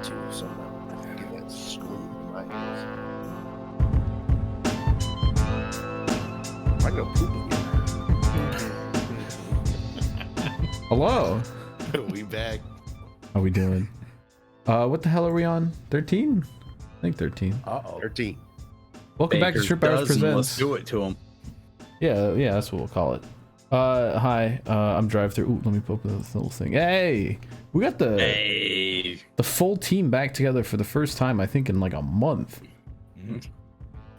too, so I'm gonna get that screwed in my ears. I go poop again. Hello. We back. How we doing? What the hell are we on? 13? I think 13. Uh-oh. 13. Welcome back to Shrimp Hours Presents. Let's do it to him. Yeah, that's what we'll call it. Hi, I'm DriveThrough. Ooh, let me open this little thing. Hey, we got the full team back together for the first time, I think, in like a month. Mm-hmm.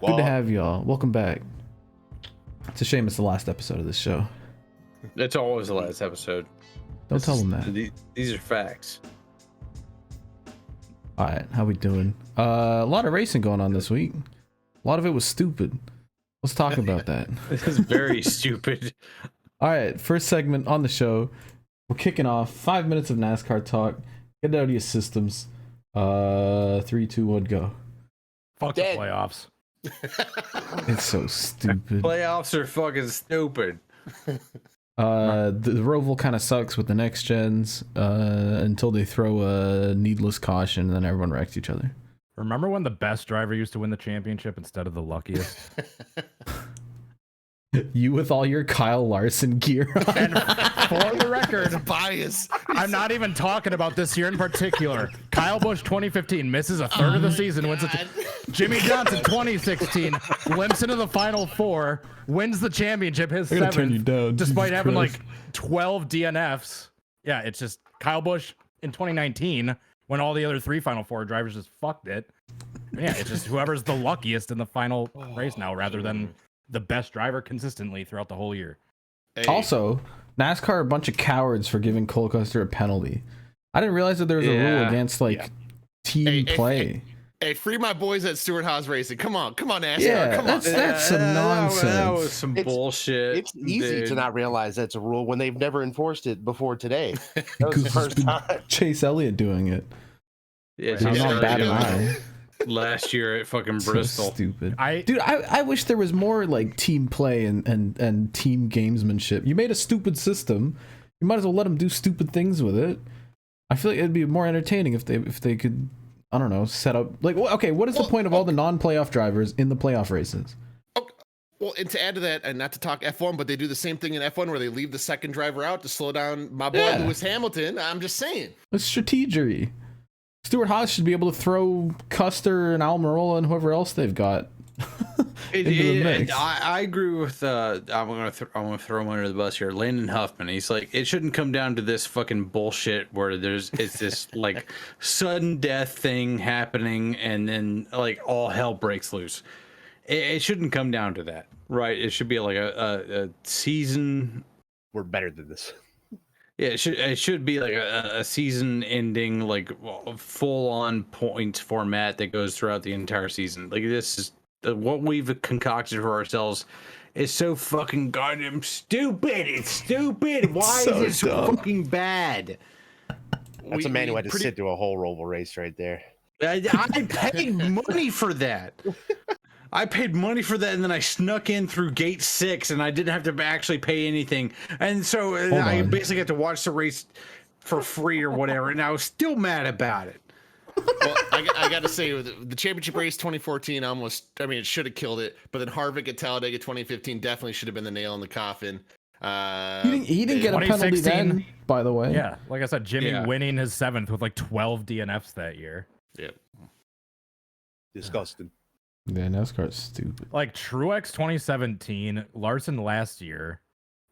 Good to have y'all. Welcome back. It's a shame it's the last episode of this show. It's always the last episode. Don't tell them that. These are facts. All right, how we doing? A lot of racing going on this week. A lot of it was stupid. Let's talk about that. This is very stupid. All right, first segment on the show. We're kicking off 5 minutes of NASCAR talk. Get it out of your systems. 3, 2, 1, go. Fuck the playoffs. It's so stupid. Playoffs are fucking stupid. The Roval kind of sucks with the next gens until they throw a needless caution and then everyone wrecks each other. Remember when the best driver used to win the championship instead of the luckiest? You with all your Kyle Larson gear on. And for the record, Bias. I'm not even talking about this year in particular. Kyle Busch 2015 misses a third of the season, wins it. Jimmy Johnson 2016 limps into the final four, wins the championship, his They're gonna turn you seventh, down, despite Jesus having Christ. like 12 DNFs. Yeah, it's just Kyle Busch in 2019 when all the other three final four drivers just fucked it. Yeah, it's just whoever's the luckiest in the final race now, rather than the best driver consistently throughout the whole year. Hey, Also, NASCAR are a bunch of cowards for giving Cole Custer a penalty. I didn't realize that there was a rule against team play. Hey, free my boys at Stewart Haas Racing. Come on, NASCAR. Yeah, Come on. that's some nonsense. That was some It's- bullshit. It's easy dude. to not realize that's a rule when they've never enforced it before today. That was the Because first it's been time. Chase Elliott doing it. Yeah, He's not batting an eye. last year at fucking So Bristol. stupid. I wish there was more like team play and team gamesmanship. You made a stupid system. You might as well let them do stupid things with it. I feel like it'd be more entertaining if they could, I don't know, set up like okay, what is the point of all the non-playoff drivers in the playoff races? Well, and to add to that, and not to talk F1, but they do the same thing in F1 where they leave the second driver out to slow down my boy Lewis Hamilton. I'm just saying. It's strategery. Stuart Haas should be able to throw Custer and Almirola and whoever else they've got into the mix. I agree with. I'm gonna throw him under the bus here. Landon Huffman. He's like, it shouldn't come down to this fucking bullshit where it's this like sudden death thing happening and then like all hell breaks loose. It shouldn't come down to that, right? It should be like a season. We're better than this. Yeah, it should be like a season ending, like full on points format that goes throughout the entire season. Like this is what we've concocted for ourselves is so fucking goddamn stupid. It's stupid. Why so is it so dumb. fucking bad? That's a man who had to sit through a whole Roval race right there. I paid money for that. I paid money for that, and then I snuck in through gate 6, and I didn't have to actually pay anything. And so I basically got to watch the race for free or whatever, and I was still mad about it. Well, I got to say, the championship race 2014 it should have killed it, but then Harvick at Talladega 2015 definitely should have been the nail in the coffin. He didn't get a penalty 2016. then, by the way. yeah, like I said, Jimmy Yeah. winning his seventh with like 12 DNFs that year. Yep. Disgusting. Yeah, NASCAR is stupid. Like Truex 2017, Larson last year.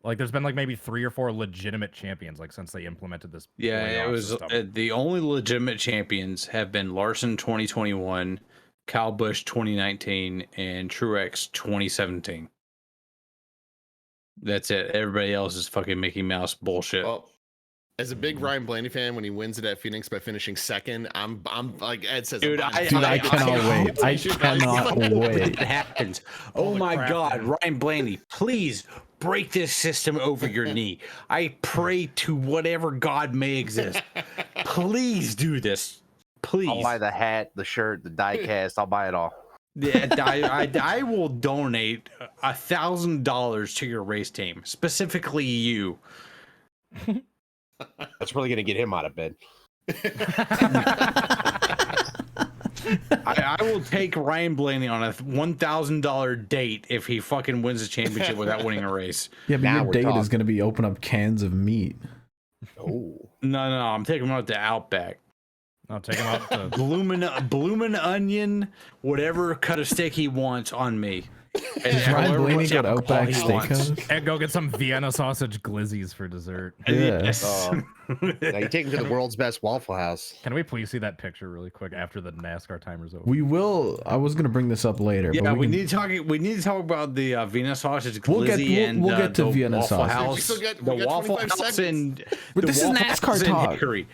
Like there's been like maybe 3 or 4 legitimate champions like since they implemented this. Yeah, playoff it was system. the only legitimate champions have been Larson 2021, Kyle Busch 2019, and Truex 2017. That's it. Everybody else is fucking Mickey Mouse bullshit. Well, as a big Ryan Blaney fan, when he wins it at Phoenix by finishing second, I'm like Ed says, Dude, I'm I cannot wait. I cannot wait. It happens. Oh Holy my crap, God, dude. Ryan Blaney, please break this system over your knee. I pray to whatever God may exist. Please do this. Please. I'll buy the hat, the shirt, the die cast. I'll buy it all. Yeah, I will donate $1,000 to your race team, specifically you. That's really gonna get him out of bed. I will take Ryan Blaney on a $1,000 date if he fucking wins the championship without winning a race. Yeah, but Now your we're date is talking. going to be open up cans of meat. Oh, No, I'm taking him out to Outback. I'll take him out to Bloomin' onion, whatever cut of steak he wants on me. And Does Ryan however Blaney much go to alcohol Outback he wants. Steakhouse? and go get some Vienna sausage glizzies for dessert. Yeah. Yes. now you take him to the world's best Waffle House. Can we please see that picture really quick after the NASCAR timer's over? We will. I was going to bring this up later. Yeah, but we can- need to talk. We need to talk about the Vienna sausage We'll get- glizzy we'll- and we'll get to the Vienna Waffle sausage. House. We still got- the we got Waffle 25 House seconds. and But the this is Waffle NASCAR House and talk. Hickory.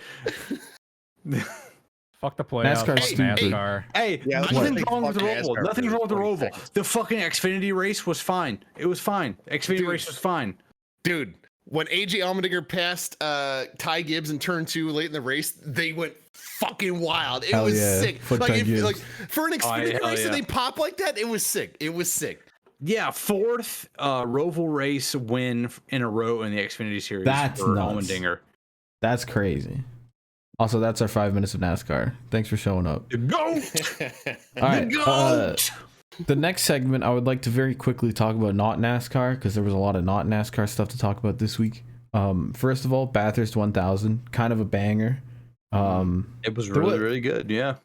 Fuck the playoffs. NASCAR's fuck stupid. NASCAR. Hey, Yeah, let's nothing's just wrong with the fuck Roval. NASCAR Nothing's for wrong with the 20 Roval. seconds. The fucking Xfinity race was fine. It was fine. Xfinity Dude. race was fine. Dude, when AJ Allmendinger passed Ty Gibbs in turn 2 late in the race, they went fucking wild. It Hell was yeah. sick. Fuck Like, Ty Gibbs. like for an Xfinity hell race yeah. and they pop like that, it was sick. It was sick. Yeah, fourth Roval race win in a row in the Xfinity series That's for nuts. Allmendinger. That's crazy. Also, that's our 5 minutes of NASCAR. Thanks for showing up. The GOAT! All right. The GOAT! The next segment, I would like to very quickly talk about not NASCAR because there was a lot of not NASCAR stuff to talk about this week. First of all, Bathurst 1000, kind of a banger. It was really good, yeah.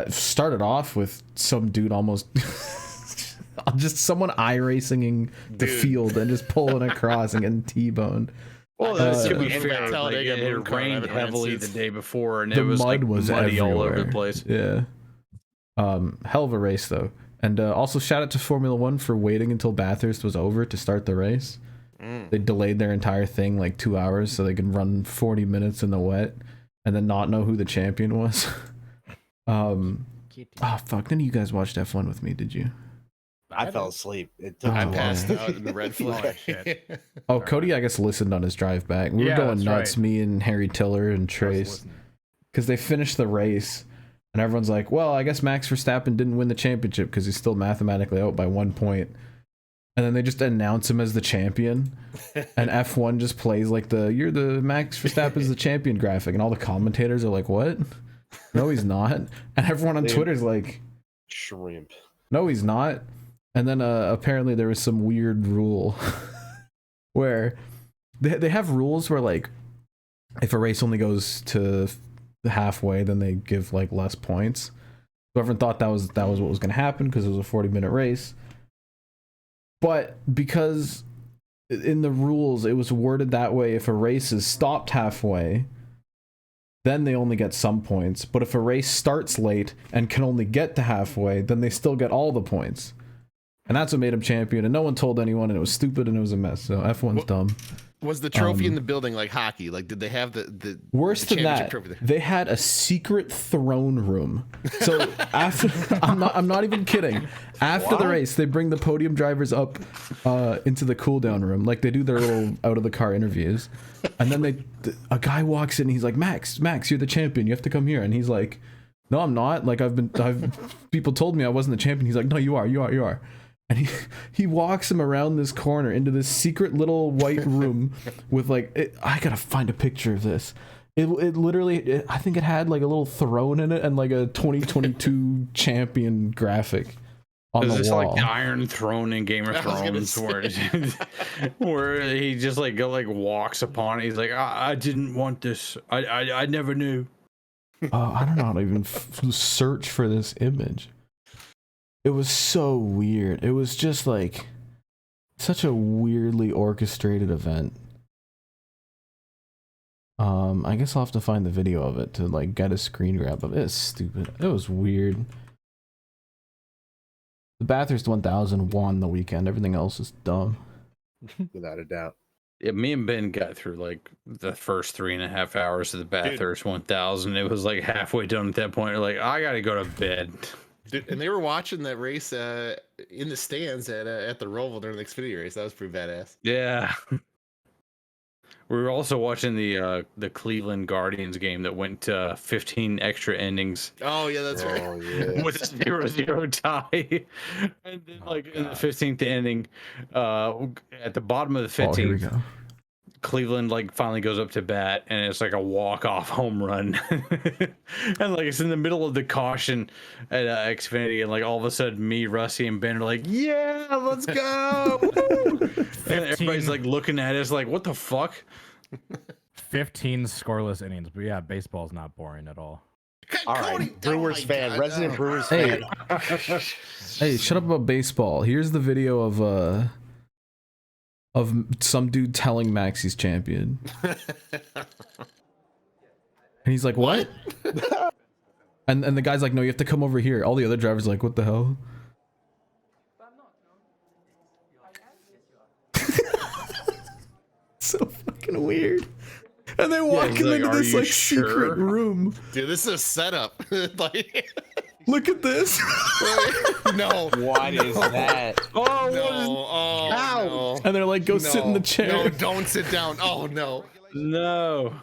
Started off with some dude almost just someone iRacing the Dude. field and just pulling across and getting T-boned. Well, Uh, to be and fair, Talladega it Moon Car, I rained haven't ran heavily the since. day before, and The it was mud like was muddy all over the everywhere. place. Yeah. Hell of a race though. And also shout out to Formula One for waiting until Bathurst was over to start the race. They delayed their entire thing like 2 hours so they could run 40 minutes in the wet and then not know who the champion was. Oh fuck! None of you guys watched F1 with me, did you? I fell asleep. It took I Oh, too passed long. out in the red flag. shit. Oh, Cody, I guess listened on his drive back. We were Yeah, going that's nuts, right. me and Harry Tiller and Trace, because they finished the race, and everyone's like, "Well, I guess Max Verstappen didn't win the championship because he's still mathematically out by 1 point." And then they just announce him as the champion, and F1 just plays like "You're the Max Verstappen's the champion" graphic, and all the commentators are like, "What? No, he's not." And everyone on Dude. Twitter's like, Shrimp. "No, he's not." And then apparently there was some weird rule where they have rules where like if a race only goes to the halfway, then they give like less points. So everyone thought that was what was going to happen because it was a 40-minute race. But because in the rules it was worded that way, if a race is stopped halfway, then they only get some points. But if a race starts late and can only get to halfway, then they still get all the points. And that's what made him champion. And no one told anyone, and it was stupid and it was a mess. So F1's dumb. Was the trophy in the building like hockey? Like, did they have the Worse the than championship that, trophy there? they had a secret throne room. So after, I'm not even kidding. After the race, they bring the podium drivers up into the cool down room, like they do their little out of the car interviews, and then a guy walks in. And he's like, Max, you're the champion. You have to come here. And he's like, No, I'm not. Like people told me I wasn't the champion. He's like, No, you are. And he walks him around this corner into this secret little white room with like, I gotta find a picture of this. It literally, I think it had like a little throne in it and like a 2022 champion graphic on Is the this wall. like the Iron Throne in Game of I was gonna Thrones, where he just like walks upon it? He's like, I didn't want this. I never knew. I don't know how to even search for this image. It was so weird. It was just like such a weirdly orchestrated event. I guess I'll have to find the video of it to like get a screen grab of it. It's stupid. It was weird. The Bathurst 1000 won the weekend. Everything else is dumb. Without a doubt. Yeah, me and Ben got through like the first 3.5 hours of the Bathurst 1000. It was like halfway done at that point. We're like, I gotta go to bed. Dude, and they were watching that race in the stands at the Roval during the Xfinity race. That was pretty badass. Yeah. We were also watching the Cleveland Guardians game that went to 15 extra endings Oh yeah, that's right. Oh yeah. with a 0-0 tie. And then like in the 15th inning, at the bottom of the Oh, here we 15th, go. Cleveland like finally goes up to bat, and it's like a walk-off home run, and like it's in the middle of the caution at Xfinity, and like all of a sudden, me, Rusty, and Ben are like, "Yeah, let's go!" Woo!" And everybody's like looking at us like, "What the fuck?" 15 scoreless innings, but yeah, baseball's not boring at all. All Cody, right, Brewers my fan, God, resident no. Brewers Hey. fan. Hey, shut up about baseball. Here's the video of some dude telling Max he's champion. And he's like, "What?" and the guy's like, "No, you have to come over here." All the other drivers are like, "What the hell?" So fucking weird. And they walk he's him like, into "Are this you like secret sure?" room. Dude, this is a setup. Like, Look at this. no. What is that? Oh, no. Oh, no. And they're like, "Go sit in the chair." No, don't sit down. Oh, no. No.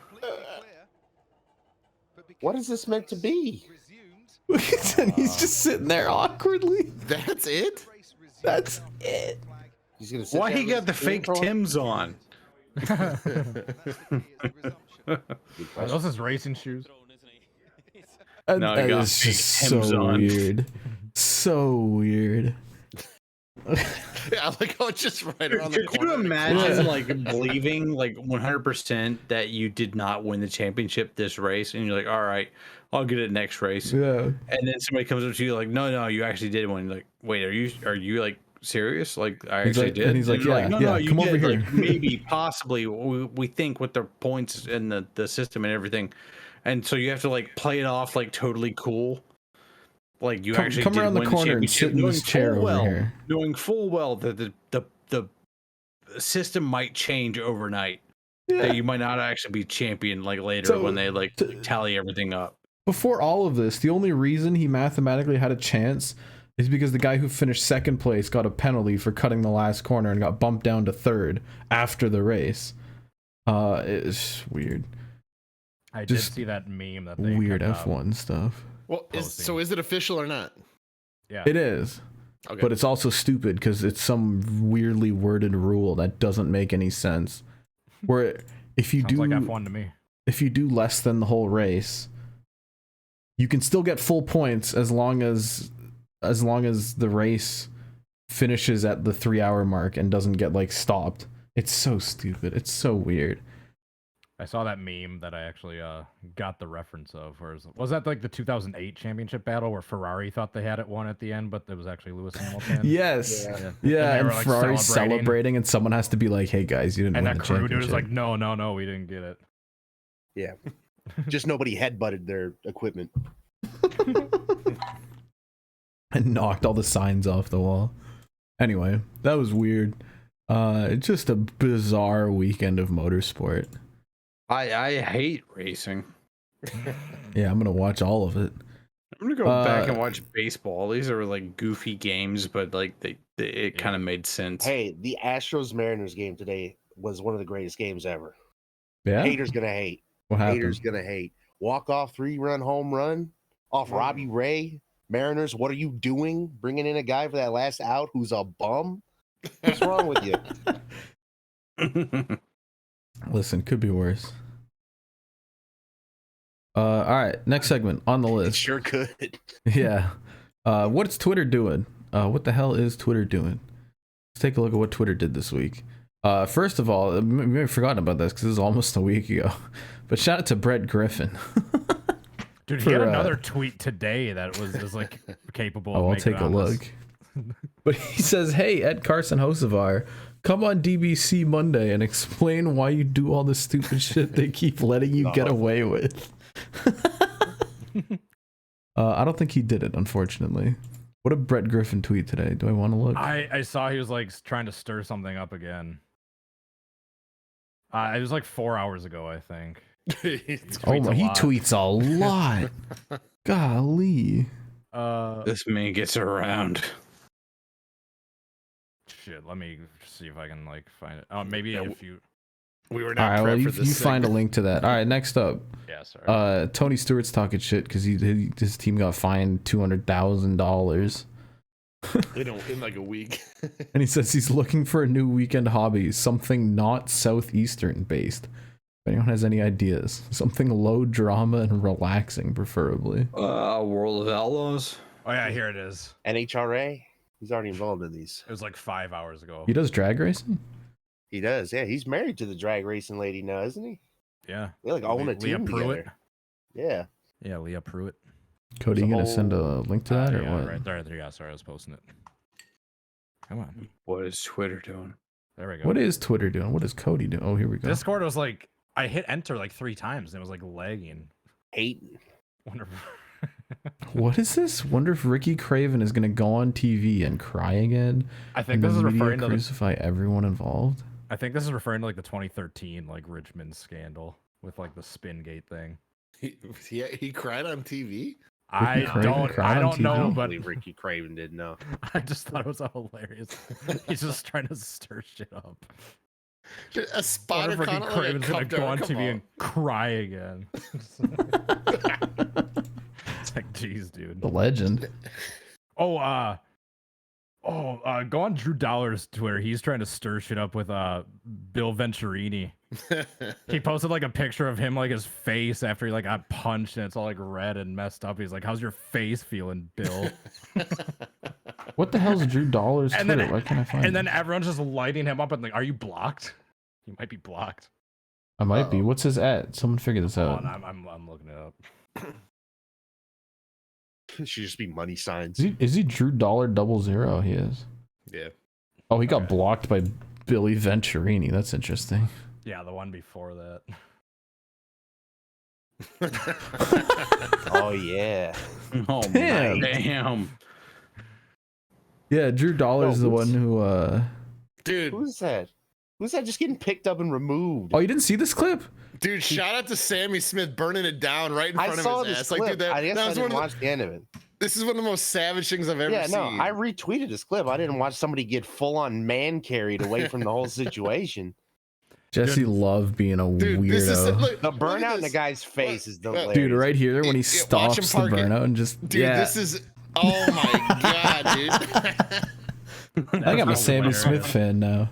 What is this meant to be? And he's just sitting there awkwardly. That's it? That's it. He's gonna sit Why down he with got the his fake intro? Timbs on? Are those his racing shoes? And No, he that got is fake just Timbs so on. weird. So weird. Yeah, like, oh, it's just right around the Could corner. you imagine Yeah. like believing like 100% that you did not win the championship this race, and you're like, all right, I'll get it next race, Yeah. and then somebody comes up to you like, no, you actually did win. You're like, wait, are you like serious? Like I He's actually like- did. and he's like, you're yeah, no, yeah, you come did. over here. Like, maybe, possibly, we think with the points and the system and everything, and so you have to like play it off like totally cool. Like you actually come did around the win corner and championship, sit in this knowing chair full over here. knowing full well that the system might change overnight. Yeah. That you might not actually be champion like later So, when they like tally everything up. Before all of this, the only reason he mathematically had a chance is because the guy who finished second place got a penalty for cutting the last corner and got bumped down to third after the race. It's weird. I did Just see that meme that they Weird kept, F1 stuff. Well, so is it official or not? Yeah. It is. Okay. But it's also stupid because it's some weirdly worded rule that doesn't make any sense. Where if you Sounds do like F1 to me. if you do less than the whole race, you can still get full points as long as the race finishes at the 3-hour mark and doesn't get like stopped. It's so stupid. It's so weird. I saw that meme that I actually got the reference of. Was that like the 2008 championship battle where Ferrari thought they had it won at the end, but it was actually Lewis Hamilton? Yes. Yeah. Yeah, they and were, like, Ferrari's celebrating. celebrating and someone has to be like, "Hey guys, you didn't And win that the crew dude championship." was like, no, we didn't get it. Yeah. Just nobody headbutted their equipment. And knocked all the signs off the wall. Anyway, that was weird. Just a bizarre weekend of motorsport. I hate racing. Yeah, I'm gonna watch all of it. I'm gonna go back and watch baseball. These are like goofy games, but like it kind of made sense. Hey, the Astros Mariners game today was one of the greatest games ever. Yeah. Haters gonna hate. What happened? Haters gonna hate. Walk off 3-run home run off Robbie Ray. Mariners, what are you doing? Bringing in a guy for that last out who's a bum? What's wrong with you? Listen, could be worse. All right, next segment on the It list. sure could. Yeah. What's Twitter doing? What the hell is Twitter doing? Let's take a look at what Twitter did this week. First of all, we may have forgotten about this because this is almost a week ago. But shout out to Brett Griffin. Dude, For, he had another tweet today that was like capable of Oh, I'll making take a it on look. this. But he says, "Hey, Ed Carson Hocevar, come on DBC Monday and explain why you do all this stupid shit they keep letting you get away with." I don't think he did it, unfortunately. What did Brett Griffin tweet today? Do I want to look? I saw he was like trying to stir something up again. It was like 4 hours ago, I think. Oh my, he tweets a lot. Golly. This man gets around. Shit, let me see if I can like find it. Oh, maybe if you. We were All not right, well, prepped you for this. find a link to that. All right, next up. Yeah, sorry. Tony Stewart's talking shit because his team got fined $200,000 in like a week. And he says he's looking for a new weekend hobby, something not Southeastern based. If anyone has any ideas, something low drama and relaxing, preferably. World of Outlaws. Oh yeah, here it is. NHRA. He's already involved in these. It was like 5 hours ago. He does drag racing? He does. Yeah, he's married to the drag racing lady now, isn't he? Yeah. They like own a Leah team Pruitt. together. Yeah. Yeah, Leah Pruitt. Cody, you There's a gonna send a link to that or yeah, what? right there. Yeah, sorry, I was posting it. Come on. What is Twitter doing? There we go. What is Twitter doing? What is Cody doing? Oh, here we go. Discord was like, I hit enter like 3 times and it was like lagging. Hating. Wonder. What is this? Wonder if Ricky Craven is gonna go on TV and cry again. I think and this the is media referring to. crucify everyone involved. I think this is referring to like the 2013 like Richmond scandal with like the Spingate thing. He cried on TV. I Craven cried on don't TV? know, I but believe Ricky Craven did know. I just thought it was hilarious. He's just trying to stir shit up. A spotter Ricky kind of Craven's gonna go on TV on. and cry again. It's like, geez, dude. The legend. Go on Drew Dollar's Twitter. He's trying to stir shit up with Bill Venturini. He posted like a picture of him, like his face after he like got punched and it's all like red and messed up. He's like, "How's your face feeling, Bill?" What the hell's Drew Dollar's And Twitter? then- Why can't I find And then it? everyone's just lighting him up and like, "Are you blocked? You might be blocked." I might be. What's his at? Someone figure this Hold out. on, I'm looking it up. It should just be money signs. Is he Drew Dollar 00? He is. Yeah. Oh, he got Okay. blocked by Billy Venturini. That's interesting. Yeah, the one before that. Oh yeah. Oh Damn. damn. Yeah, Drew Dollar's the whoops. one who Dude, Who's that? Who's that just getting picked up and removed? Oh, you didn't see this clip? dude, shout out to Sammy Smith burning it down right in I front saw of his this ass. clip. Like, dude, I guess that I was didn't one watch the end of it. this is one of the most savage things I've ever Yeah, seen. no, I retweeted this clip. I didn't watch somebody get full on man carried away from the whole situation. Jesse loved being a Dude, weirdo. this is look, The look at burnout in the this. guy's face is hilarious. Dude, right here when he Yeah, watch him stops the park it. burnout and just Dude, yeah. this is oh my god, dude. I think I'm a That's Sammy hilarious. Smith fan now.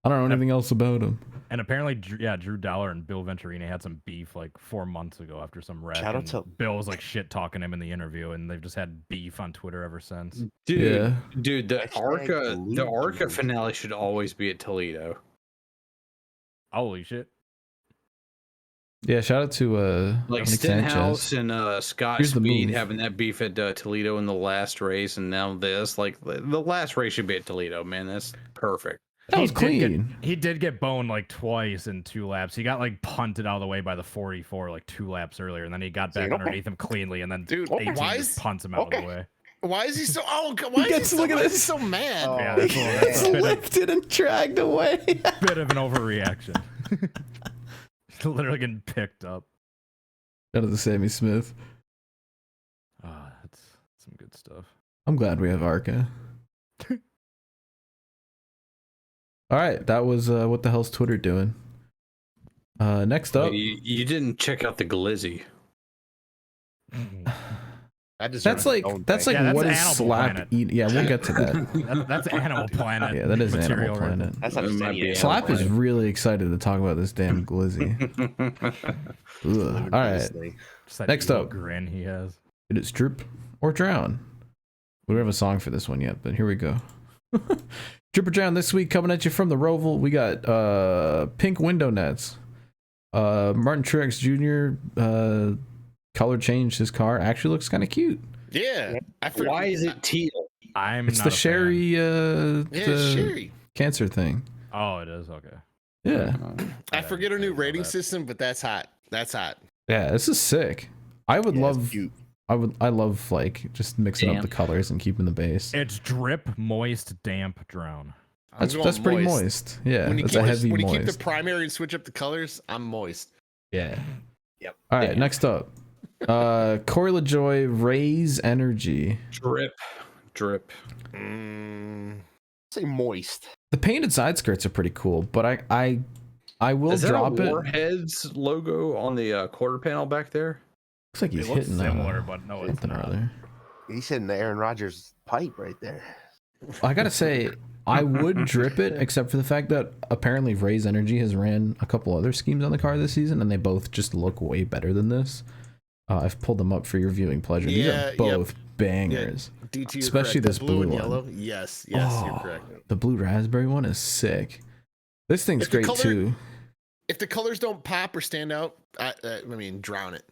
I don't know anything else about him. And apparently, Drew Dollar and Bill Venturini had some beef like 4 months ago after some wreck. Shout out and to- Bill was like shit talking him in the interview, and they've just had beef on Twitter ever since. Dude, Yeah. dude, the Hashtag Arca losers. finale should always be at Toledo. Holy shit! Yeah, shout out to Like Nick Stenhouse Sanchez. and Scott Here's the Speed move. having that beef at Toledo in the last race, and now this. Like the last race should be at Toledo, man. That's perfect. That was He did get- clean. He did get boned like twice in 2 laps. He got like punted out of the way by the 44 like 2 laps earlier, and then he got back Okay. underneath him cleanly, and then Dude, 18 why just is punts him out of okay. the way. Why is he so why is gets- he so, look at why is he this. so mad? Oh, Yeah, that's a little- yeah. that's a bit of- Lifted and dragged away. Bit of an overreaction. Literally getting picked up. Shout out to Sammy Smith. Ah, that's some good stuff. I'm glad we have Arca. All right, that was what the hell's Twitter doing? Next up, You didn't check out the glizzy. That deserves that's like its own that's thing. like Yeah, that's what is Animal slap Planet. eat? Yeah, we'll get to that. That's Animal Planet. Yeah, that is material Animal right Planet. That's not just It might any be animal Slap is planet. really excited to talk about this damn glizzy. Ugh. All right, Just that Next evil up. grin he has. it is Drip or Drown. We don't have a song for this one yet, but here we go. Drip or Drown this week, coming at you from the Roval. We got pink window nets. Martin Truex Jr. Color changed his car. Actually looks kind of cute. Yeah. Why is it teal? I'm It's not the a fan. Sherry Yeah, the Sherry. cancer thing. Oh, it is okay. Yeah. I forget her new know rating that. system, but that's hot. That's hot. Yeah, this is sick. I would Yeah, it's love cute. I love like just mixing up Damn. the colors and keeping the base. It's drip, moist, damp, drown. I'm going That's pretty moist. Yeah, When you that's keep a heavy when you keep moist. the primary and switch up the colors, I'm moist. Yeah. Yep. All right, Damn. next up. Corey LaJoy, Raise Energy. Drip. Say moist. The painted side skirts are pretty cool, but I will Is that drop a it. Warheads logo on the quarter panel back there? Looks like It he's looks hitting similar, but no, it's something or not. other. He's hitting the Aaron Rodgers pipe right there. I gotta say, I would drip it, except for the fact that apparently Raise Energy has ran a couple other schemes on the car this season, and they both just look way better than this. I've pulled them up for your viewing pleasure. These are both bangers. Yeah, DT, especially correct. this blue and one. yellow. Yes, you're correct. The blue raspberry one is sick. This thing's If the great too. If the colors don't pop or stand out, I mean, drown it.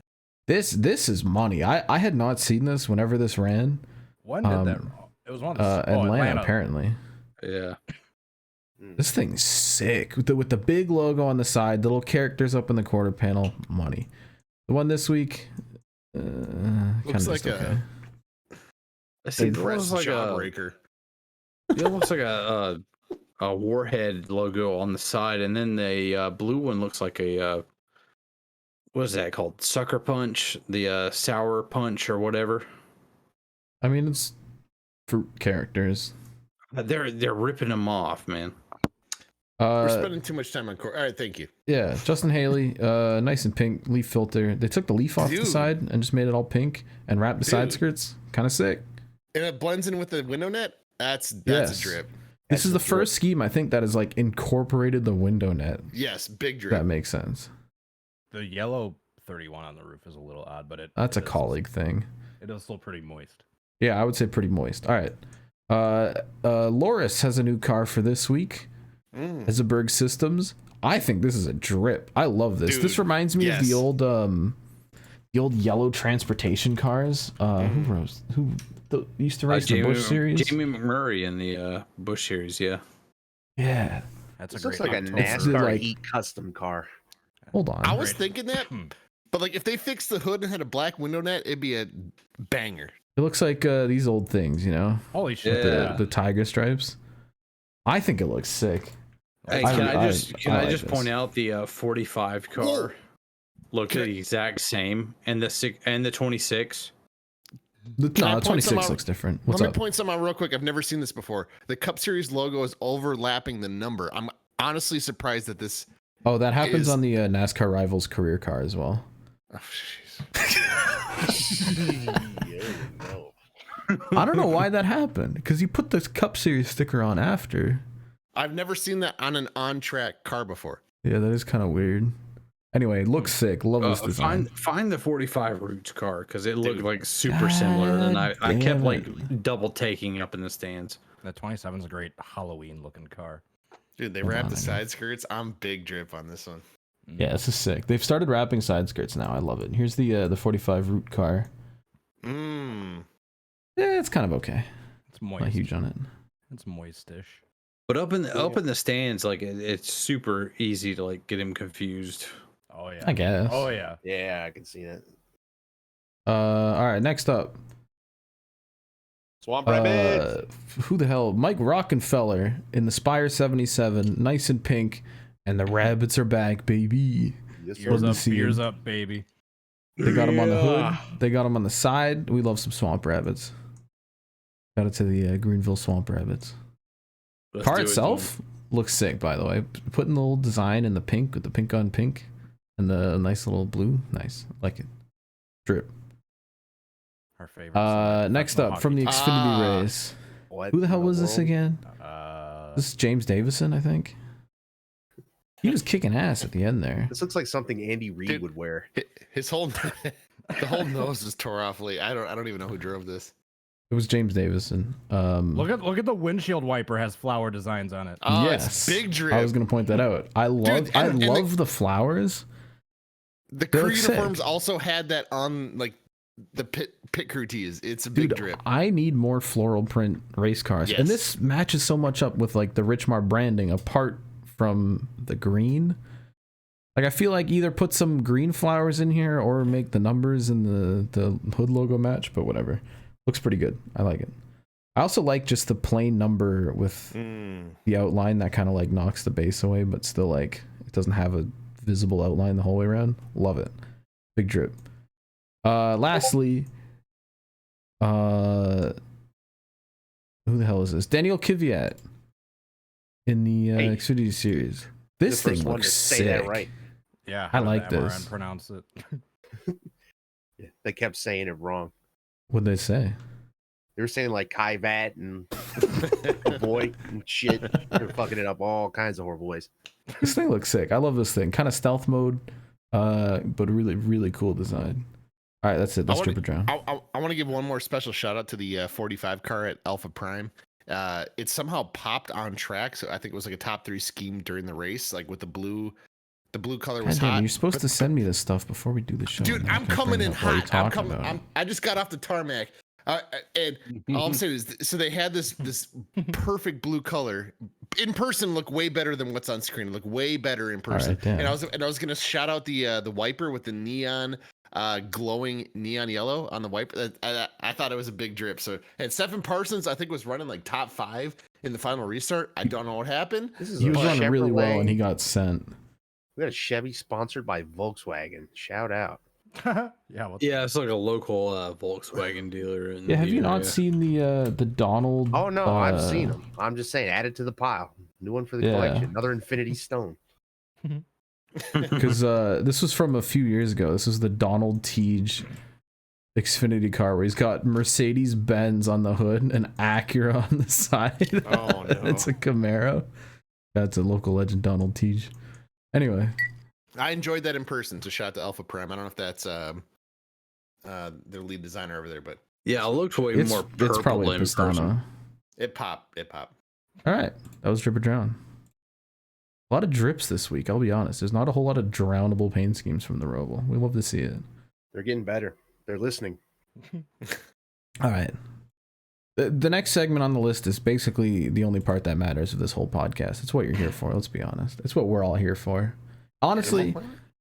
This is money. I had not seen this whenever this ran. When did that? It was one of the Atlanta apparently. Yeah. This thing's sick with the big logo on the side, the little characters up in the quarter panel. Money. The one this week, looks like okay. It looks like Jawbreaker. It looks like a warhead logo on the side, and then the blue one looks like a what is that called? Sucker Punch, the sour punch or whatever. I mean, it's fruit characters. They're ripping them off, man. We're spending too much time on court. All right, thank you. Yeah, Justin Haley, nice and pink leaf filter. They took the leaf off the side and just made it all pink and wrapped the side skirts. Kind of sick. And it blends in with the window net. That's a drip. This is the first scheme I think that has like incorporated the window net. Yes, big drip. That makes sense. The yellow 31 on the roof is a little odd, but that's a colleague thing. It is still pretty moist. Yeah, I would say pretty moist. All right. Loris has a new car for this week. Ezeberg Systems. I think this is a drip. I love this. Dude, this reminds me of the old yellow transportation cars. Who used to race the Busch series? Jamie McMurray in the Busch series, yeah. Yeah. This looks like a NASCAR Heat custom car. Hold on. I was thinking that, but like if they fixed the hood and had a black window net, it'd be a banger. It looks like these old things, you know? Holy shit. The tiger stripes. I think it looks sick. Hey, can I just point out the 45 car look the exact same, and the 26. No, 26 looks different. Let me point something out real quick. I've never seen this before. The Cup Series logo is overlapping the number. I'm honestly surprised that this. Oh, that happens on the NASCAR Rivals career car as well. Oh, jeez. I don't know why that happened, because you put this Cup Series sticker on after. I've never seen that on an on-track car before. Yeah, that is kind of weird. Anyway, looks sick. Love this design. Find the 45 Roots car, because it looked like super similar, and I kept like double taking up in the stands. The 27 is a great Halloween looking car. Dude, they wrap the side skirts. I'm big drip on this one. Yeah, this is sick. They've started wrapping side skirts now. I love it. Here's the 45 Root car. Yeah, it's kind of okay. It's moist. Not huge on it. It's moistish. But up in the stands, like it's super easy to like get him confused. Oh yeah. I guess. Oh yeah. Yeah, I can see that. All right, next up. Swamp Rabbit. Who the hell? Mike Rockenfeller in the Spire 77, nice and pink, and the rabbits are back, baby. Yes, Ears up, baby. They got them on the hood. They got them on the side. We love some swamp rabbits. Got it to the Greenville swamp rabbits. Car itself looks sick, by the way. Putting the little design in the pink with the pink on pink and the nice little blue. Nice. Like it. Drip. Our favorite. Next up from the Xfinity race. Who the hell was this again? This is James Davison, I think. He was kicking ass at the end there. This looks like something Andy Reid would wear. His whole the whole nose is tore off. I don't even know who drove this. It was James Davison. Look at the windshield wiper has flower designs on it. Oh, yes, it's big drip. I was gonna point that out. I love the flowers. The crew uniforms also had that on, like the pit crew tees. It's a big drip. I need more floral print race cars, and this matches so much up with like the Richmar branding. Apart from the green, like I feel like either put some green flowers in here or make the numbers and the hood logo match. But whatever. Looks pretty good. I like it. I also like just the plain number with the outline that kind of like knocks the base away, but still like it doesn't have a visible outline the whole way around. Love it. Big drip. Lastly, who the hell is this? Daniel Kvyat in the Xfinity series. This thing looks sick. That right. Yeah, I like this. Pronounce it. Yeah, they kept saying it wrong. What'd they say? They were saying like Kaivat and boy and shit. They're fucking it up all kinds of horrible ways. This thing looks sick. I love this thing. Kind of stealth mode, but really, really cool design. All right, that's it. Let's strip it down. I want to give one more special shout out to the 45 car at Alpha Prime. It somehow popped on track, so I think it was like a top 3 scheme during the race, like with the blue color was God damn, hot. you're supposed to send me this stuff before we do the show. Dude, I'm coming in hot. I just got off the tarmac. And all I'm saying is, so they had this perfect blue color. In person, look way better than what's on screen. Look way better in person. Right, and I was gonna shout out the wiper with the neon, glowing neon yellow on the wiper. I thought it was a big drip. So, and Stephen Parsons, I think, was running like top 5 in the final restart. I don't know what happened. He was running really well, and he got sent. We got a Chevy sponsored by Volkswagen. Shout out. Yeah, it's like a local Volkswagen dealer. Yeah, have you not seen the Donald? Oh no, I've seen them. I'm just saying, add it to the pile. New one for the collection. Another Infinity Stone. Because this was from a few years ago. This was the Donald Teague Xfinity car where he's got Mercedes Benz on the hood and Acura on the side. Oh no, it's a Camaro. That's a local legend, Donald Teague. Anyway. I enjoyed that in person. So shout out to Alpha Prime. I don't know if that's their lead designer over there, but yeah, it looked way more purple. It's probably in Pistana. person. It popped. All right, that was Drip or Drown. A lot of drips this week. I'll be honest. There's not a whole lot of drownable paint schemes from the Roval. We love to see it. They're getting better. They're listening. All right. The next segment on the list is basically the only part that matters of this whole podcast. It's what you're here for. Let's be honest. It's what we're all here for. Honestly,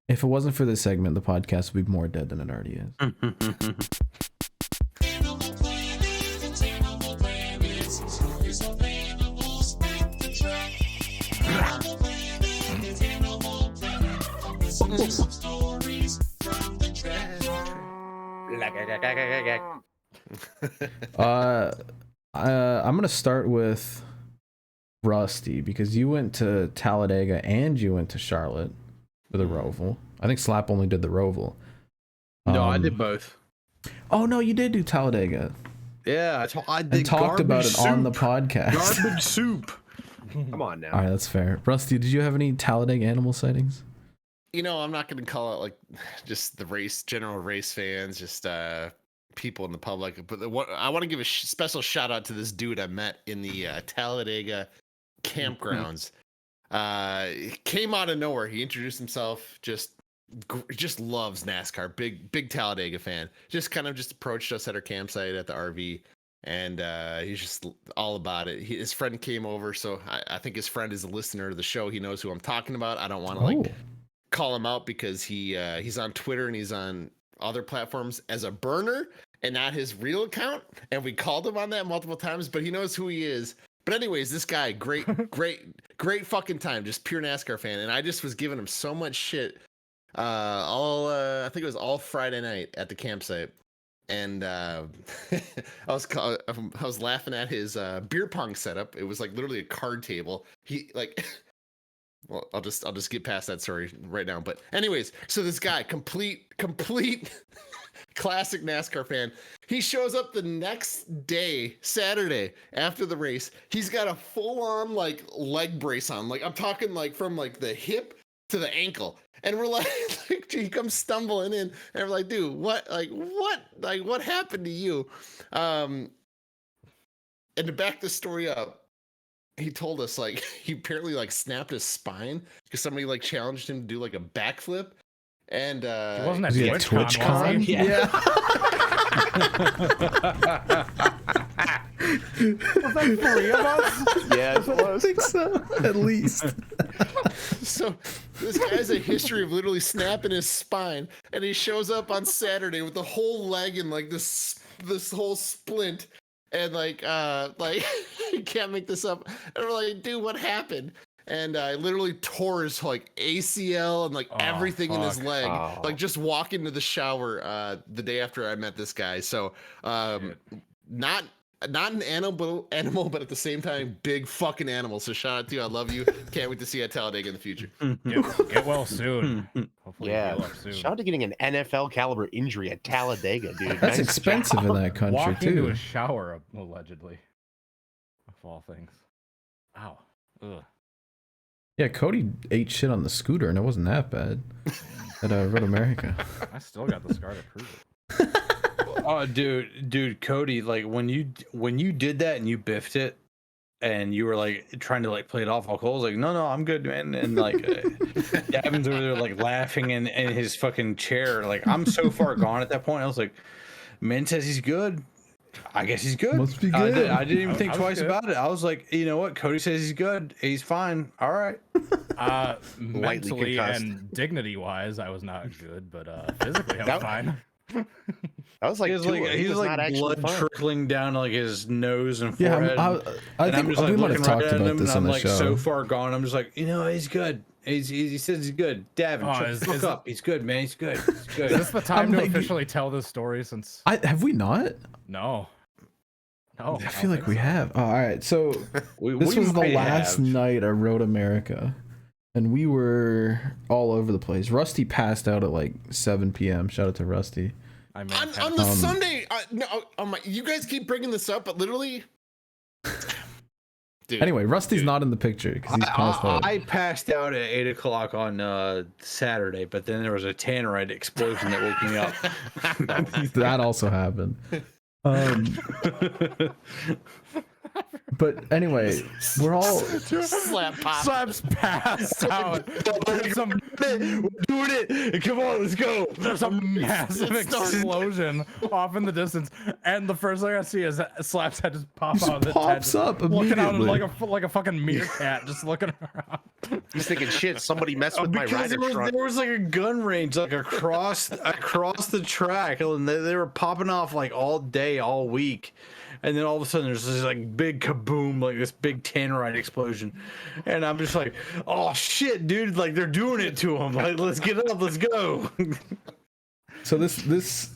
if it wasn't for this segment, the podcast would be more dead than it already is. I'm gonna start with Rusty because you went to Talladega and you went to Charlotte for the Roval. I think Slap only did the Roval. No, I did both. Oh no, you did do Talladega. Yeah, I did. And talked about it on the podcast. Garbage soup. Come on now. All right, that's fair. Rusty, did you have any Talladega animal sightings? You know, I'm not going to call it like just the general race fans, just people in the public. But I want to give a special shout out to this dude I met in the Talladega campgrounds. Came out of nowhere. He introduced himself. Just loves NASCAR. Big Talladega fan. Just kind of approached us at our campsite at the RV. And he's just all about it. His friend came over, so I think his friend is a listener to the show. He knows who I'm talking about. I don't want to call him out because he's on Twitter and he's on other platforms as a burner and not his real account. And we called him on that multiple times, but he knows who he is. But anyways, this guy, great fucking time, just pure NASCAR fan. And I just was giving him so much shit. I think it was all Friday night at the campsite. And I was laughing at his beer pong setup. It was like literally a card table. He like, well, I'll just get past that story right now. But anyways, so this guy, complete classic NASCAR fan. He shows up the next day, Saturday, after the race. He's got a full-on like leg brace on. Like I'm talking like from like the hip to the ankle. And we're like, he comes stumbling in, and we're like, dude, what happened to you? And to back the story up, he told us like he apparently like snapped his spine because somebody like challenged him to do like a backflip, and it wasn't that TwitchCon? Yeah. Was that 3 of us? Yeah, I think so. At least. So this guy's a history of literally snapping his spine, and he shows up on Saturday with the whole leg and like this whole splint, and like you can't make this up. And we're like, dude, what happened? And I literally tore his like ACL and like everything in his leg, like just walking to the shower the day after I met this guy. So not not an animal, but at the same time, big fucking animal. So shout out to you. I love you. Can't wait to see you at Talladega in the future. Get well soon. Hopefully you Yeah. heal up soon. Shout out to getting an NFL caliber injury at Talladega, dude. That's Nice expensive job. in that country Walk into too. a shower, allegedly. Of all things. Ow. Ugh. Yeah, Cody ate shit on the scooter, and it wasn't that bad at Road America. I still got the scar to prove it. Oh, dude, Cody, like when you did that and you biffed it, and you were like trying to like play it off all cool, I was like, no, I'm good, man. And like, Davin's over there like laughing in his fucking chair. Like, I'm so far gone at that point. I was like, man says he's good. I guess he's good. Must be good. I didn't even think twice good. about it. I was like, you know what? Cody says he's good. He's fine. All right. Mentally concussed. and dignity wise, I was not good, but physically I was fine. That was like, He's Tua. like, He he's was not like actually blood fine. trickling down like his nose and Yeah, forehead. I And I'm think just we like might have looking talked right at about him, this and on I'm the like show. so far gone. I'm just like, he's good. He says he's good. Davin, Oh, shut is the fuck it- up. He's good, man. He's good. He's good. Is this the time I'm to like- officially tell this story since Have we not? no. No. I feel like we have. Oh, all right, so this We was the might last have. night I Road America, and we were all over the place. Rusty passed out at like 7 p.m. Shout out to Rusty. I mean, On the Sunday, no, you guys keep bringing this up, but literally, dude. Anyway, Rusty's not in the picture because he's passed out. I passed out at 8 o'clock on Saturday, but then there was a tannerite explosion that woke me up. That also happened. But anyway, we're all slap pop. Slaps passed out. There's a, We're doing it. Come on, let's go. there's a massive explosion off in the distance, and the first thing I see is Slap's head just pop out of the tent, pops just up looking out immediately. like a fucking meerkat, just looking around. He's thinking, shit, somebody messed with my Because rider there was like a gun range like across the track, and they were popping off like all day, all week. And then all of a sudden there's this like big kaboom, like this big tannerite explosion. And I'm just like, oh shit, dude, like they're doing it to him. Like, let's get up, let's go. So this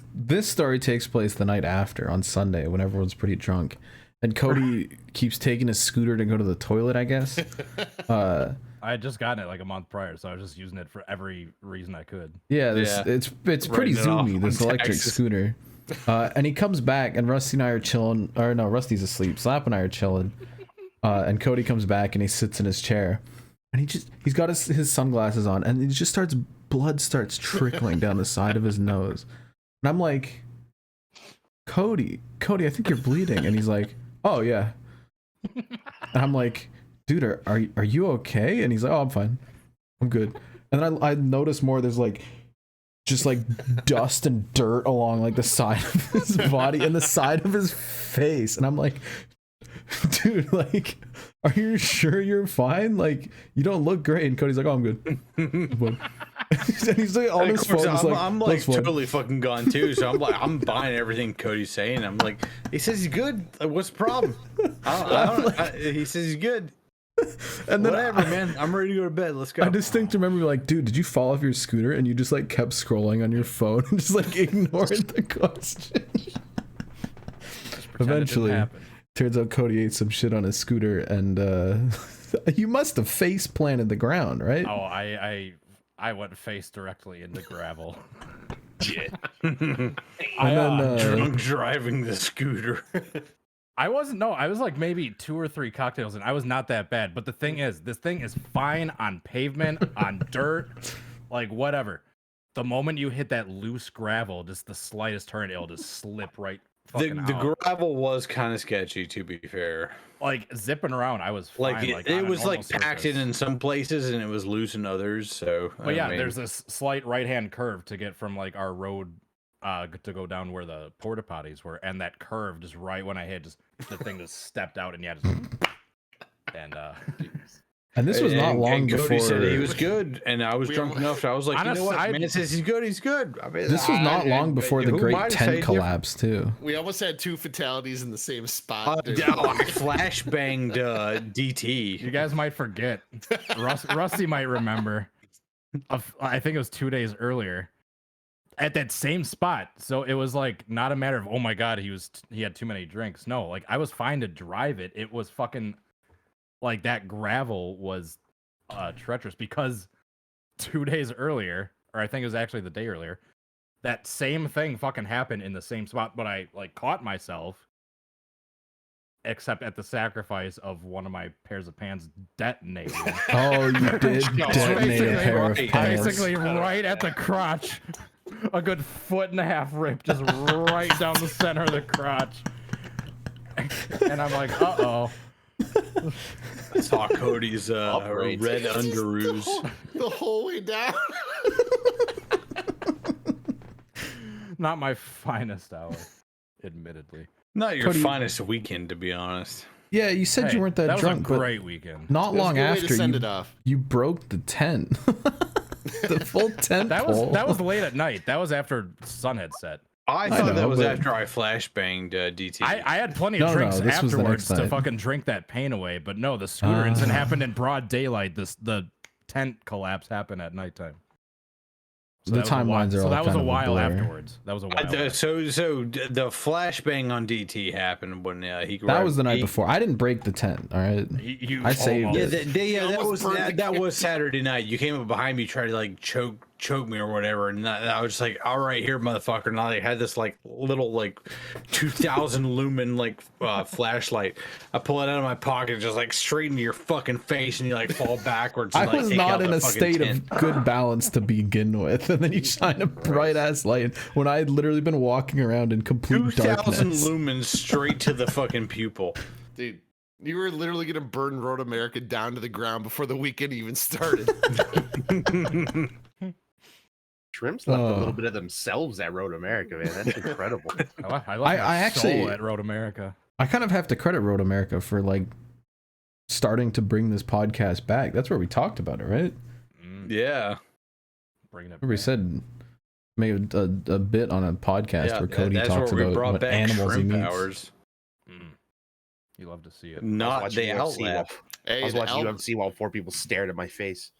story takes place the night after on Sunday when everyone's pretty drunk, and Cody keeps taking his scooter to go to the toilet, I guess. I had just gotten it like a month prior, so I was just using it for every reason I could. Yeah, Yeah. it's pretty Writing it off zoomy, this on electric taxes. scooter. And he comes back, and Rusty and I are chilling. Or no, Rusty's asleep. Slap and I are chilling. And Cody comes back, and he sits in his chair, and he's got his sunglasses on, and he just blood starts trickling down the side of his nose. And I'm like, Cody, I think you're bleeding. And he's like, oh yeah. And I'm like, dude, are you okay? And he's like, oh, I'm fine, I'm good. And then I notice more. There's like just like dust and dirt along like the side of his body and the side of his face, and I'm like, dude, like, are you sure you're fine? Like, you don't look great. And Cody's like, oh, I'm good. And he's like on his phone. I'm like "Looks fine." totally fucking gone too. So I'm buying everything Cody's saying. I'm like, he says he's good. Like, what's the problem? He says he's good. And then Whatever, man. I'm ready to go to bed. Let's go. I distinctly remember, like, dude, did you fall off your scooter? And you just like kept scrolling on your phone and just like ignored the question. Pretend it didn't Eventually, happen. turns out Cody ate some shit on his scooter, and you must have face planted the ground, right? Oh, I went face directly into gravel. And then Drunk driving the scooter. I was like maybe 2 or 3 cocktails and I was not that bad. But the thing is, this thing is fine on pavement, on dirt, like whatever. The moment you hit that loose gravel, just the slightest turn, it'll just slip right fucking The out. gravel was kind of sketchy, to be fair. Like zipping around, I was fine. Like on it a was normal like packed in surface. some places and it was loose in others. So, But yeah, there's this slight right-hand curve to get from like our road to go down where the porta potties were, and that curve just right when I hit, just the thing just stepped out, and yeah, just and this was not long and Cody before. said he was good, and I was drunk enough. So I was like, On you a know what? side- Man says he's good. He's good. I mean, This was not long before the who am Great I to 10 say different? collapse too. We almost had 2 fatalities in the same spot. dude. I flash banged you DT. guys might forget. Rusty might remember. I think it was 2 days earlier. at that same spot. So it was like not a matter of, oh my God, he had too many drinks. No, like I was fine to drive it. It was fucking like that gravel was treacherous because 2 days earlier, or I think it was actually the day earlier, that same thing fucking happened in the same spot, but I like caught myself, except at the sacrifice of one of my pairs of pants detonating. Oh, you did detonate a pair of pants. Basically right at the crotch. A good 1.5 foot rip just right down the center of the crotch. And I'm like, uh-oh. I saw Cody's red underoos. The whole way down. Not my finest hour, admittedly. Not your Cody, finest weekend, to be honest. Yeah, you said you weren't that that drunk, was a but great weekend. not long after send it off. you broke the tent. The full tent pole. That was late at night. That was after sun had set. I thought know, that was but- after I flashbanged DT. I had plenty of No, drinks this was the afterwards next to night. fucking drink that pain away. But no, the scooter incident happened in broad daylight. The tent collapse happened at nighttime. So The that was a while- timelines are all So that was kind a of a while blur. afterwards. That was a while. after. So the flashbang on DT happened when he That was the night before. I didn't break the tent. All right. You I saved almost- it. That was Saturday night. You came up behind me, tried to like choke me or whatever, and I was just like, all right, here, motherfucker. And I had this like little like 2,000 lumen like flashlight. I pull it out of my pocket, just like straight into your fucking face, and you like fall backwards. I And, like, was take out not in the a fucking state tent. of good balance to begin with, and then you shine a bright ass light when I had literally been walking around in complete 2,000 darkness. lumens straight to the fucking pupil. Dude, you were literally gonna burn Road America down to the ground before the weekend even started. Shrimps left a little bit of themselves at Road America, man. That's incredible. I left I my actually- soul at Road America. I kind of have to credit Road America for like starting to bring this podcast back. That's where we talked about it, right? Yeah. Bringing it. Where we back. said made a bit on a podcast where Cody that's talks where we about brought what back animals he shrimp meets. hours. You love to see it. Not watching the UFC while- outlap. Hey, I was the watching album, UFC while 4 people stared at my face.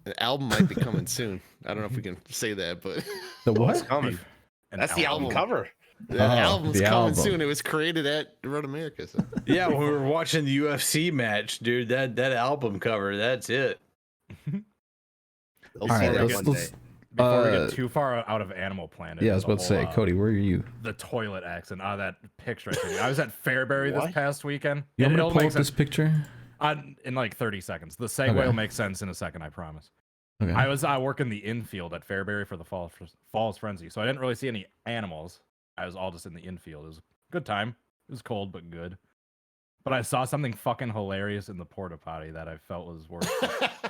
the album might be coming soon. I don't know if we can say that, but The What's what? coming? An That's the album cover. the Oh, album's the coming album. soon. It was created at Road America. So. Yeah, when we were watching the UFC match, dude, that album cover, that's it. They'll All see right, that let's, one day. Before we uh, get too far out of Animal Planet. yeah, I was the about to say, whole, Cody, where are you? The toilet accident. That picture I sent you. I was at Fairbury this What? past weekend. You want me to It'll pull make up this sense picture? in like 30 seconds. The segue Okay. will make sense in a second, I promise. Okay. I was working the infield at Fairbury for the Falls Frenzy, so I didn't really see any animals. I was all just in the infield. It was a good time. It was cold but good. But I saw something fucking hilarious in the porta potty that I felt was worth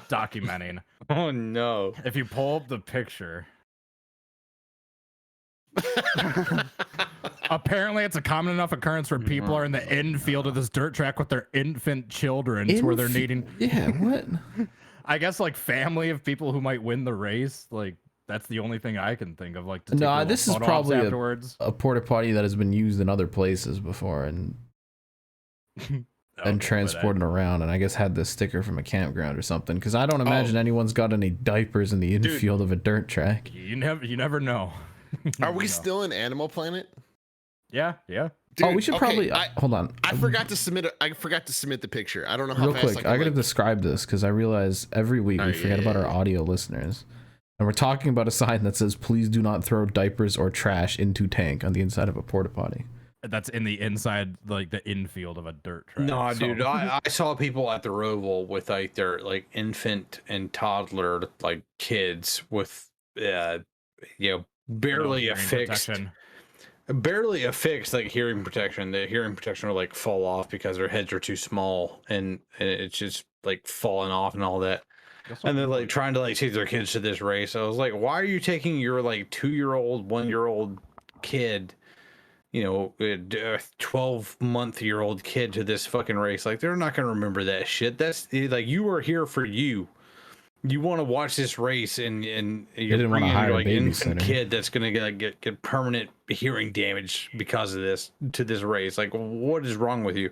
documenting. Oh no. If you pull up the picture, apparently it's a common enough occurrence where people are in the infield of this dirt track with their infant children to where they're needing, Yeah, what? I guess, like family of people who might win the race. Like that's the only thing I can think of. Like to take Nah, little this is photo ops probably afterwards. a porta potty that has been used in other places before and Okay, transported around, and I guess had this sticker from a campground or something. Because I don't imagine anyone's got any diapers in the infield of a dirt track. You never know. You Are never we know. still in Animal Planet? Yeah. Oh, we should okay, probably hold on. I forgot to submit. I forgot to submit the picture. I don't know how Real fast quick, I I can, gotta like- describe this because I realize every week we Oh, forget yeah, about yeah, our audio listeners. And we're talking about a sign that says, please do not throw diapers or trash into tank on the inside of a porta potty. That's in the inside, like the infield of a dirt track. No, So- dude, I saw people at the Roval with like their like infant and toddler like kids with barely hearing affixed protection. like hearing protection. The hearing protection will like fall off because their heads are too small and it's just like falling off and all that. And they're like trying to like take their kids to this race. I was like, why are you taking your like 2-year-old, 1-year-old kid, a 12-month-year-old kid to this fucking race? Like, they're not gonna remember that shit. That's like, you are here for you. You want to watch this race, and you're didn't wanna bringing hire your a like infant babysitter. kid that's gonna get permanent hearing damage because of this to this race. Like, what is wrong with you?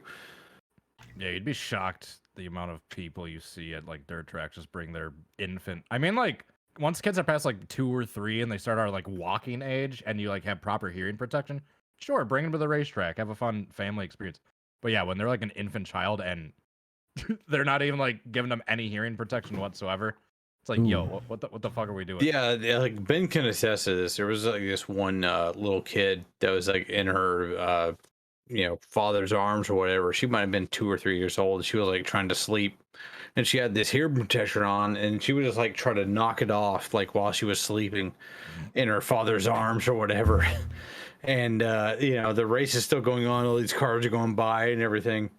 Yeah, you'd be shocked the amount of people you see at like dirt tracks just bring their infant. I mean, like once kids are past like 2 or 3 and they start our like walking age and you like have proper hearing protection, sure, bring them to the racetrack, have a fun family experience. But yeah, when they're like an infant child and they're not even like giving them any hearing protection whatsoever, it's like, yo, what the fuck are we doing? Yeah, like Ben can attest to this. There was like this one little kid that was like in her father's arms or whatever. She might have been 2 or 3 years old. She was like trying to sleep, and she had this hearing protection on, and she would just like try to knock it off like while she was sleeping in her father's arms or whatever. And the race is still going on. All these cars are going by and everything.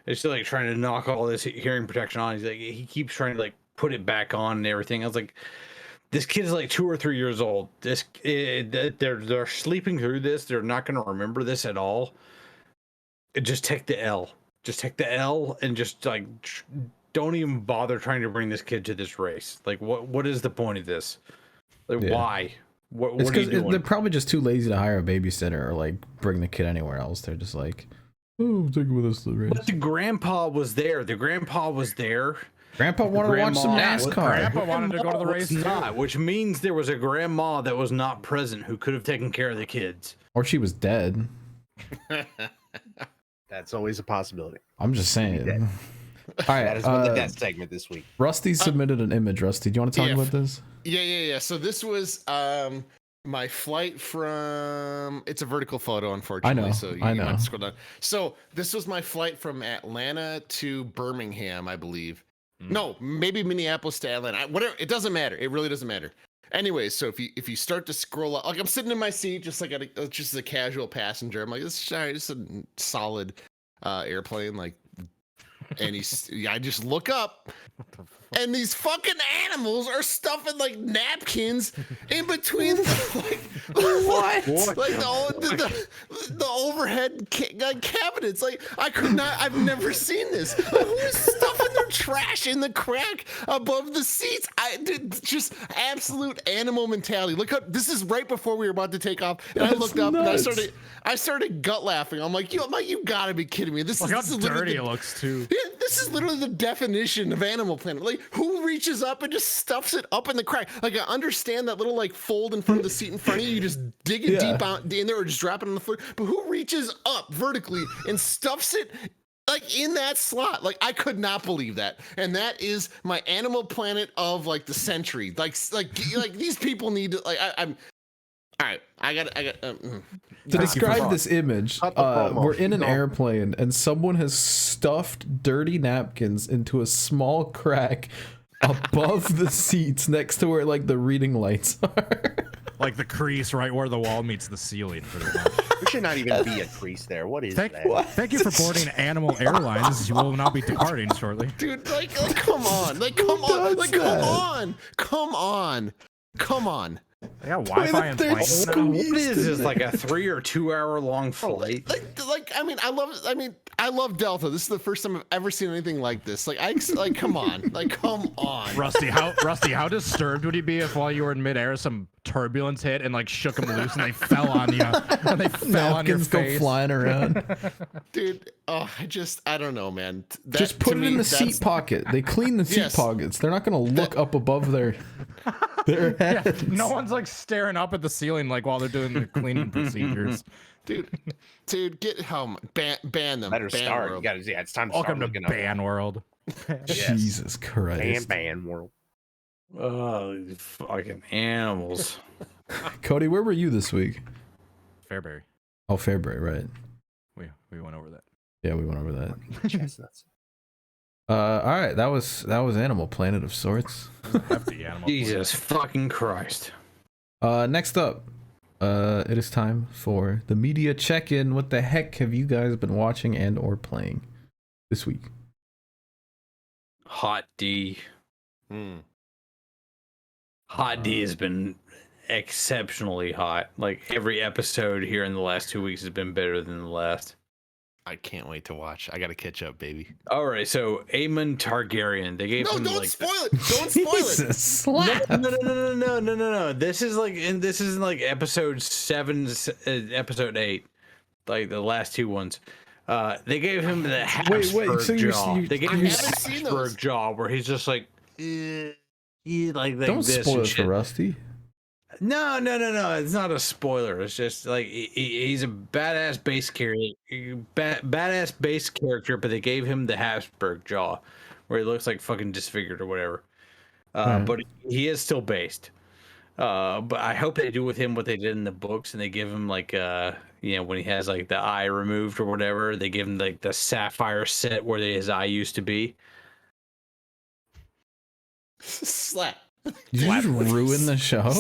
It's still like trying to knock all this hearing protection on. He keeps trying to like put it back on and everything. I was like, this kid is like 2 or 3 years old. They're sleeping through this. They're not going to remember this at all. Just take the L. Just take the L and just like don't even bother trying to bring this kid to this race. Like, what is the point of this? Like, why? What It's are you doing? they're probably just too lazy to hire a babysitter or like bring the kid anywhere else. They're just like, oh, take it with us to the race. But the grandpa was there. The grandpa was there. Grandpa wanted to watch some NASCAR. Grandpa wanted to go to the race too. Not, which means there was a grandma that was not present who could have taken care of the kids. Or she was dead. That's always a possibility. I'm just saying. Dead. All right, That has been the death segment this week. Rusty submitted an image. Rusty, do you want to talk about this? Yeah. So this was my flight from. It's a vertical photo, unfortunately. I know. So you might have to scroll down. So this was my flight from Atlanta to Birmingham, I believe. No, maybe Minneapolis to Atlanta. Whatever. It doesn't matter. It really doesn't matter. Anyways, so if you start to scroll up, like I'm sitting in my seat, just like just as a casual passenger, I'm like, this is a solid airplane, like. And I just look up, and these fucking animals are stuffing like napkins in between what? Like the overhead cabinets. Like I've never seen this. Like, who is stuffing their trash in the crack above the seats? Just absolute animal mentality. Look up. This is right before we were about to take off, and I looked up nuts. And I started gut laughing. I'm like, you gotta be kidding me. This is dirty it looks too. Yeah, this is literally the definition of Animal Planet. Like, who reaches up and just stuffs it up in the crack? Like, I understand that little like fold in front of the seat in front of you. You just dig it deep out in there, or just drop it on the floor. But who reaches up vertically and stuffs it like in that slot? Like, I could not believe that. And that is my Animal Planet of like the century. Like these people need to like. I'm. All right, I got. To describe this image, we're in an airplane and someone has stuffed dirty napkins into a small crack above the seats next to where like the reading lights are. Like the crease right where the wall meets the ceiling. Pretty much. There should not even be a crease there. What is that? Thank you for boarding Animal Airlines. You will not be departing shortly. Dude, like come on. Like, come on. Like, come on. Come on. Come on. They got Wi-Fi and flights now. What is this, like a 3 or 2 hour long flight? I love Delta. This is the first time I've ever seen anything like this. Like, come on. Like, come on. Rusty, how disturbed would he be if while you were in midair some turbulence hit and like shook him loose and they fell on you and they fell on your face? Go flying around. Dude, I don't know, man. Just put it in the seat pocket. They clean the seat pockets. They're not going to look up above their heads. Yeah, no one's like staring up at the ceiling like while they're doing the cleaning procedures. Dude, get home. Ban them. Better ban start. World. You gotta, it's time to Welcome start to looking Ban World. Jesus Christ. Ban World. Oh, these fucking animals. Cody, where were you this week? Fairbury. Oh, Fairbury, right. We went over that. Yeah, we went over that. Chestnuts. All right, that was Animal Planet of sorts. Hefty Animal Jesus fucking Christ. Next up, it is time for the media check-in. What the heck have you guys been watching and or playing this week? Hot D. Hot D has been exceptionally hot. Like every episode here in the last 2 weeks has been better than the last. I can't wait to watch. I gotta catch up, baby. All right, so Aemon Targaryen. They gave him don't like spoil it. Don't spoil it. Slap. No. This is like episode 7, episode 8, like the last 2 ones. They gave him the Habsburg jaw. They gave him the Habsburg jaw, where he's just like, he like Don't this spoil and it shit. for Rusty. No. It's not a spoiler. It's just like he's a badass base character, badass base character, but they gave him the Habsburg jaw, where he looks like fucking disfigured or whatever. Right. But he is still based. But I hope they do with him what they did in the books, and they give him like when he has like the eye removed or whatever, they give him like the sapphire set where his eye used to be. Slap. Did you just ruin the show?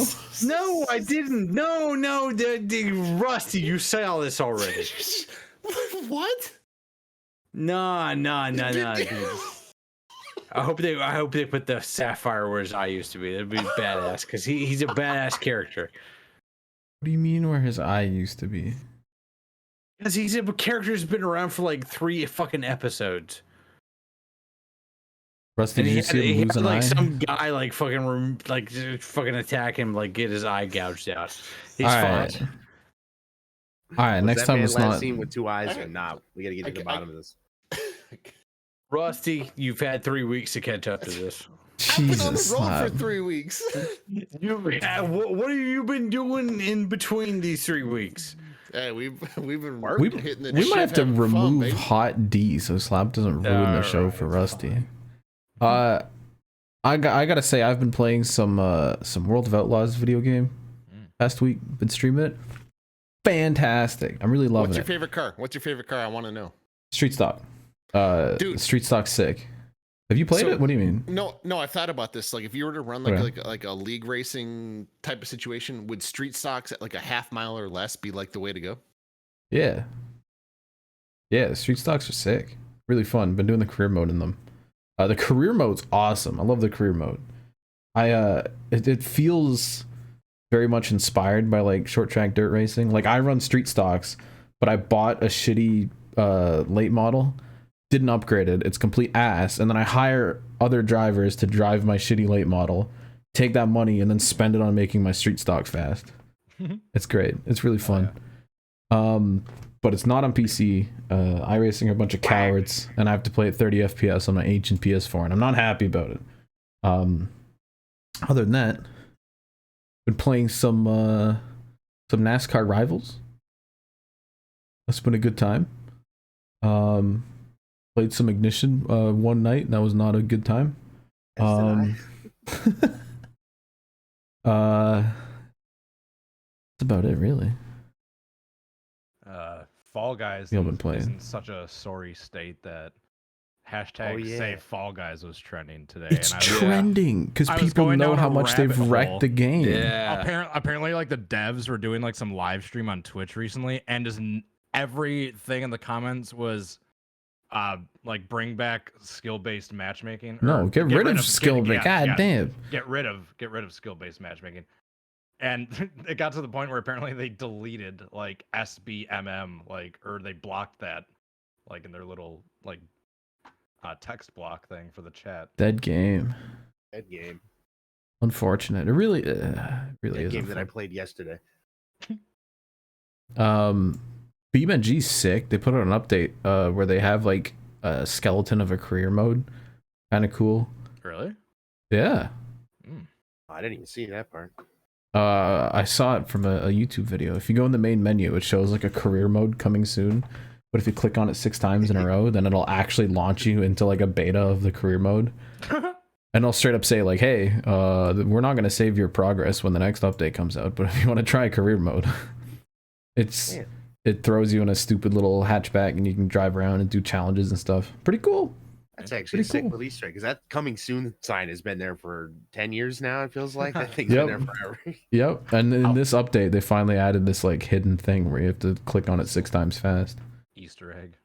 No, I didn't. No, Rusty, you said all this already. What? No, dude. I hope they put the sapphire where his eye used to be. That'd be badass because he's a badass character. What do you mean where his eye used to be? Because he's a character who's been around for like 3 fucking episodes. Rusty, did you see him lose an eye? Some guy like fucking attack him, like get his eye gouged out. He's All fine. right. All right, Was next that time man it's last not. seen with 2 eyes or not? We gotta get to the bottom of this. Rusty, you've had 3 weeks to catch up to this. I've been on the Jesus, road for Slab. 3 weeks. What have you been doing in between these 3 weeks? Hey, we've been hitting the We shit, might have to having fun, remove baby. Hot D so Slab doesn't ruin the show Alright, for it's Rusty. fine. I gotta say I've been playing some World of Outlaws video game last week. Been streaming it. Fantastic. I'm really loving What's your it. favorite car? What's your favorite car? I want to know. Street Stock. Dude. Street Stock's sick. Have you played So- it? What do you mean? No, I thought about this. Like, if you were to run like a league racing type of situation, would street stocks at like a half mile or less be like the way to go? Yeah. Yeah, the Street Stocks are sick. Really fun. Been doing the career mode in them. The career mode's awesome. I love the career mode. It feels very much inspired by like short track dirt racing. Like I run Street Stocks, but I bought a shitty late model, didn't upgrade it. It's complete ass, and then I hire other drivers to drive my shitty late model, take that money, and then spend it on making my Street Stocks fast. It's great. It's really fun. But it's not on PC. iRacing are a bunch of cowards, and I have to play at 30 FPS on my ancient PS4, and I'm not happy about it. Other than that, been playing some NASCAR Rivals. That's been a good time. Played some Ignition one night, and that was not a good time. That's about it, really. Fall Guys You've been playing. is in such a sorry state that hashtag Save Fall Guys was trending today. It's and I was, trending because I was people going know down how a much they've rabbit wrecked hole. the game. Yeah. Apparently, like the devs were doing like some live stream on Twitch recently, and just everything in the comments was like bring back skill-based matchmaking. No, get rid of skill. God damn. Get rid of skill-based matchmaking. And it got to the point where apparently they deleted like SBMM, or they blocked that, like in their little like text block thing for the chat. Dead game. Dead game. Unfortunate. It really That is. game that I played yesterday. BeamNG's sick. They put out an update where they have like a skeleton of a career mode. Kind of cool. Really? Yeah. I didn't even see that part. I saw it from a YouTube video. If you go in the main menu, it shows like a career mode coming soon. But if you click on it 6 times in a row, then it'll actually launch you into like a beta of the career mode. And it'll straight up say like, hey, we're not going to save your progress when the next update comes out, but if you want to try career mode, it throws you in a stupid little hatchback and you can drive around and do challenges and stuff. Pretty cool. That's actually Pretty a sick cool. release track because that coming soon sign has been there for 10 years now. It feels like that thing's Yep. been there forever. Yep. And in this update, they finally added this like hidden thing where you have to click on it 6 times fast. Easter egg.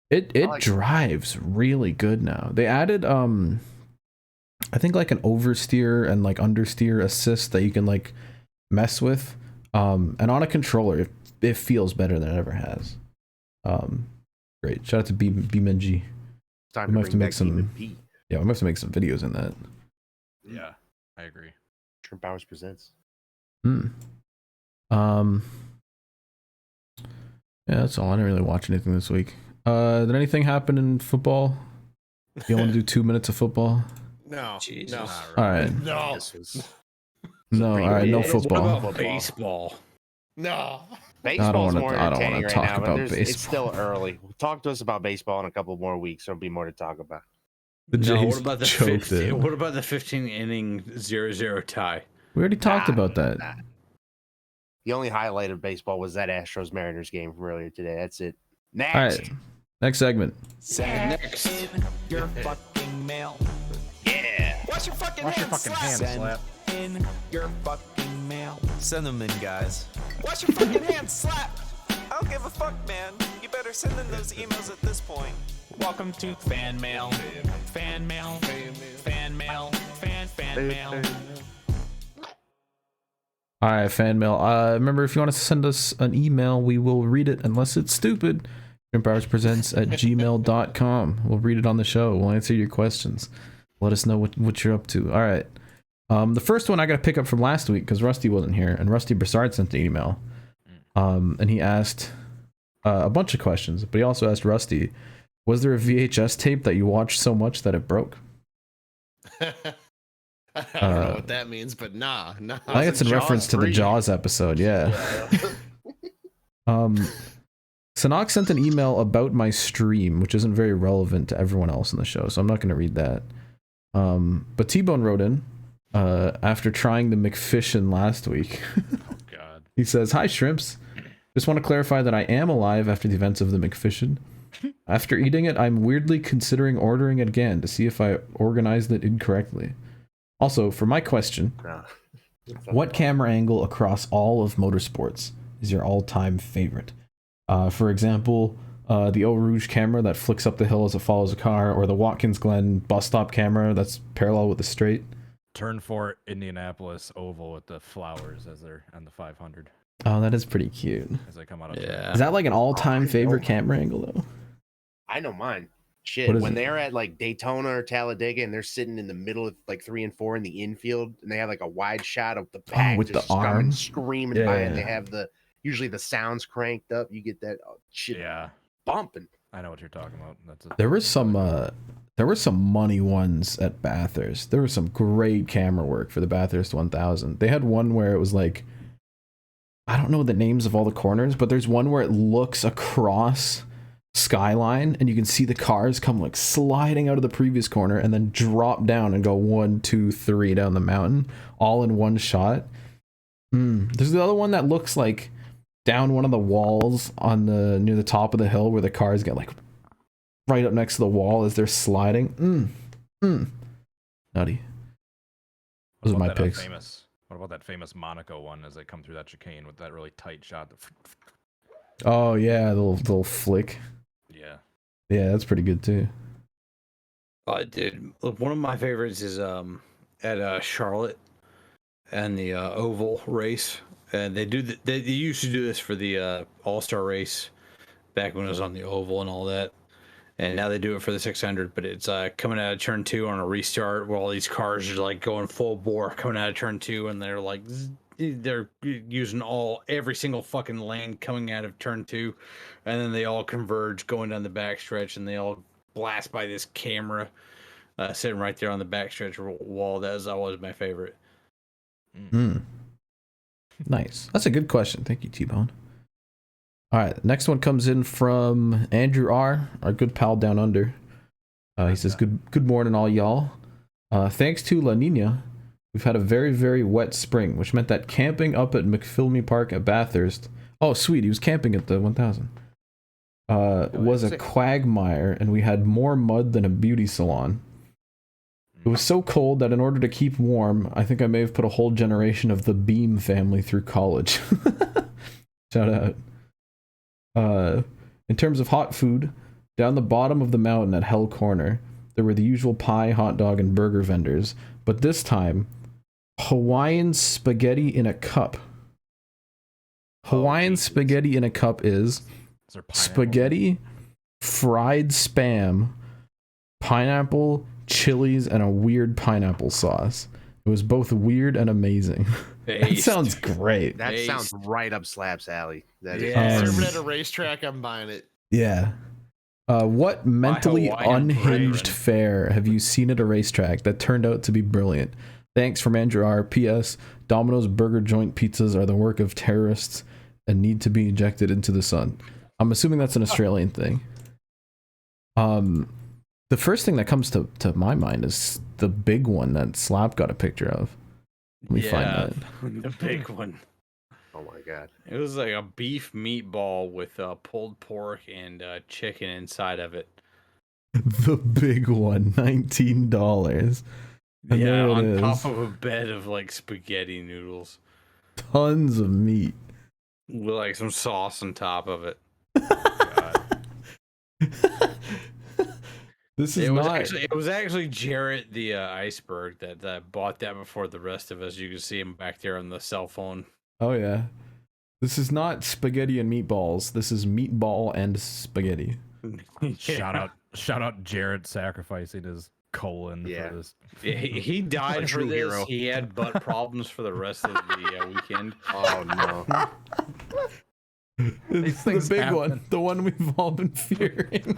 It like drives really good now. They added I think like an oversteer and like understeer assist that you can like mess with. And on a controller, it feels better than it ever has. Great. Shout out to BeamNG. It's time We to might have bring to make back some- Demon P. Yeah, we must have to make some videos in that. Yeah, I agree. ShrimpHoursPresents. Yeah, that's all. I didn't really watch anything this week. Did anything happen in football? You want to do 2 minutes of football? No, Jesus. no, All right. no, This was No, all right, no What football. What about baseball? no. baseball's more I don't wanna entertaining right talk now, but about it's still baseball. early. Talk to us about baseball in a couple more weeks. There'll be more to talk about. The No, Jays what about the choked 15? it. What about the 15 inning 0-0 tie? We already talked about that. The only highlight of baseball was that Astros Mariners game from earlier today. That's it. Next. All right, next segment. Next. Your fucking mail. Yeah. Wash your fucking Wash your hands. fucking hands, Send Slap. in your fucking mail. Send them in, guys. Wash your fucking hands, Slap. I don't give a fuck, man. You better send in those emails at this point. Welcome to fan mail. Fan mail. Fan mail. Fan mail. All right, fan mail. Remember, if you want to send us an email, we will read it unless it's stupid. ShrimpHoursPresents at gmail.com. We'll read it on the show. We'll answer your questions. Let us know what you're up to. All right. The first one I got to pick up from last week because Rusty wasn't here, and Rusty Broussard sent the email. And he asked a bunch of questions, but he also asked Rusty, was there a VHS tape that you watched so much that it broke? I don't know what that means, but nah. I think it's in reference to the Jaws episode, yeah. Sanok sent an email about my stream, which isn't very relevant to everyone else in the show, so I'm not going to read that. But T-Bone wrote in, after trying the McFishin last week. Oh, God. He says, "Hi, Shrimps. Just want to clarify that I am alive after the events of the McFishin. After eating it, I'm weirdly considering ordering it again to see if I organized it incorrectly. Also, for my question, what camera angle across all of motorsports is your all-time favorite? For example, the Eau Rouge camera that flicks up the hill as it follows a car, or the Watkins Glen bus stop camera that's parallel with the straight." Turn 4 Indianapolis oval with the flowers as they're on the 500 Oh, that is pretty cute. as they come out of Yeah. Is that like an all-time favorite camera angle, though? I know mine. Shit, What is when it? they're at like Daytona or Talladega and they're sitting in the middle of like 3 and 4 in the infield, and they have like a wide shot of the pack with just the coming, arm? screaming by, and they Yeah. have usually the sounds cranked up. You get that shit Yeah, bumping. I know what you're talking about. That's a, There were some money ones at Bathurst. There was some great camera work for the Bathurst 1000. They had one where it was like, I don't know the names of all the corners, but there's one where it looks across skyline and you can see the cars come like sliding out of the previous corner and then drop down and go 1, 2, 3 down the mountain all in one shot. There's the other one that looks like down one of the walls on the near the top of the hill where the cars get like right up next to the wall as they're sliding. Nutty. Those are my picks. What about that famous Monaco one as they come through that chicane with that really tight shot? Oh yeah, the little flick. Yeah. Yeah, that's pretty good too. Dude, look, one of my favorites is at Charlotte and the oval race, and they used to do this for the All-Star race back when it was on the oval and all that, and now they do it for the 600. But it's coming out of turn 2 on a restart where all these cars are like going full bore coming out of turn 2, and they're like they're using every single fucking lane coming out of turn 2, and then they all converge going down the backstretch, and they all blast by this camera sitting right there on the backstretch wall. That was always my favorite. Nice. That's a good question. Thank you, T-Bone. All right, next one comes in from Andrew R., our good pal down under. He says, good morning, all y'all. Thanks to La Nina, we've had a very, very wet spring, which meant that camping up at McPhilmy Park at Bathurst, oh, sweet, he was camping at the 1000, was a quagmire, and we had more mud than a beauty salon. It was so cold that in order to keep warm, I think I may have put a whole generation of the Beam family through college. Shout out. In terms of hot food, down the bottom of the mountain at Hell Corner, there were the usual pie, hot dog, and burger vendors, but this time, Hawaiian spaghetti in a cup. Hawaiian spaghetti in a cup is spaghetti, fried spam, pineapple, chilies, and a weird pineapple sauce. It was both weird and amazing. That sounds great. That sounds right up Slap's alley. That is. Yeah, serve it at a racetrack. I'm buying it. Yeah. What mentally Hawaiian unhinged brave. fare have you seen at a racetrack that turned out to be brilliant? Thanks from Andrew R. P.S. Domino's burger joint pizzas are the work of terrorists and need to be ejected into the sun. I'm assuming that's an Australian thing. The first thing that comes to my mind is the big one that Slap got a picture of. Let me find that. The big one. Oh my god. It was like a beef meatball with pulled pork and chicken inside of it. The big one, $19. And Yeah, there it on is. top of a bed of like spaghetti noodles Tons of meat. with like some sauce on top of it. This is not. It was actually Jarrett the iceberg that bought that before the rest of us. You can see him back there on the cell phone. Oh yeah. This is not spaghetti and meatballs. This is meatball and spaghetti. Shout out Jared sacrificing his colon Yeah. for this. He died for true this. hero. He had butt problems for the rest of the weekend. Oh no. It's the things big happen. one. The one we've all been fearing.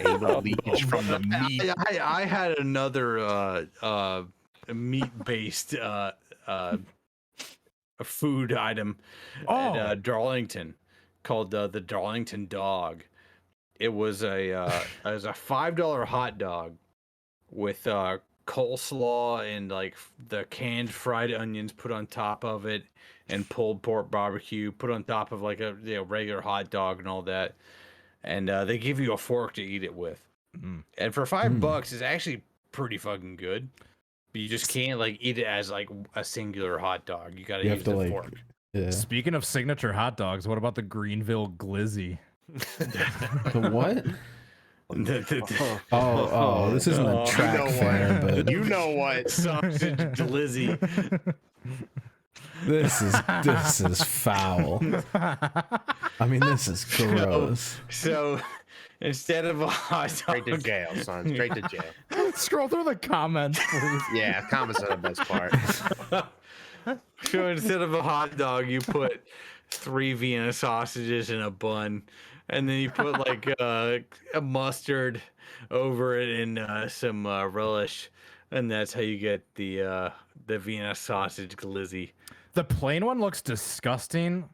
Anal leakage from the meat. I had another meat-based food item at Darlington called the Darlington Dog. It was a $5 hot dog with coleslaw and like the canned fried onions put on top of it, and pulled pork barbecue put on top of like a regular hot dog and all that. And they give you a fork to eat it with. And for $5, it's actually pretty fucking good. But you just can't like eat it as like a singular hot dog. You gotta use the fork. Yeah. Speaking of signature hot dogs, what about the Greenville Glizzy? The what? Oh, this isn't a track know fair, what? but You know what? Sausage glizzy. this is foul. I mean, this is gross. So instead of a hot Straight to dog, jail, son. Straight to jail. Scroll through the comments, please. Yeah, comments are the best part. so instead of a hot dog, you put 3 Vienna sausages in a bun, and then you put like a mustard over it and some relish, and that's how you get the Vienna sausage glizzy. The plain one looks disgusting.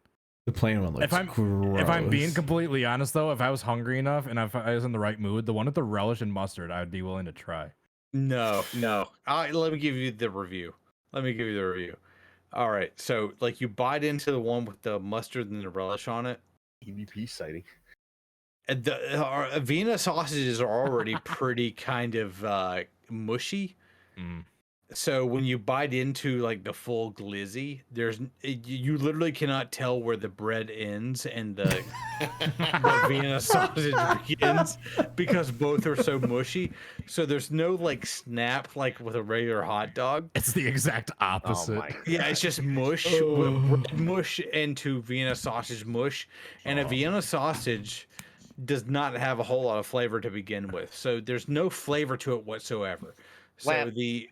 The plain one looks If I'm gross. being completely honest, though, if I was hungry enough and if I was in the right mood, the one with the relish and mustard, I would be willing to try. No. Let me give you the review. All right, so like you bite into the one with the mustard and the relish on it. EVP sighting. And the Vienna sausages are already pretty kind of mushy. So when you bite into like the full glizzy, you literally cannot tell where the bread ends and the Vienna sausage begins because both are so mushy. So there's no like snap like with a regular hot dog. It's the exact opposite. Oh my. Yeah, it's just mush, bread mush into Vienna sausage mush, and a Vienna sausage does not have a whole lot of flavor to begin with. So there's no flavor to it whatsoever. So Lab, the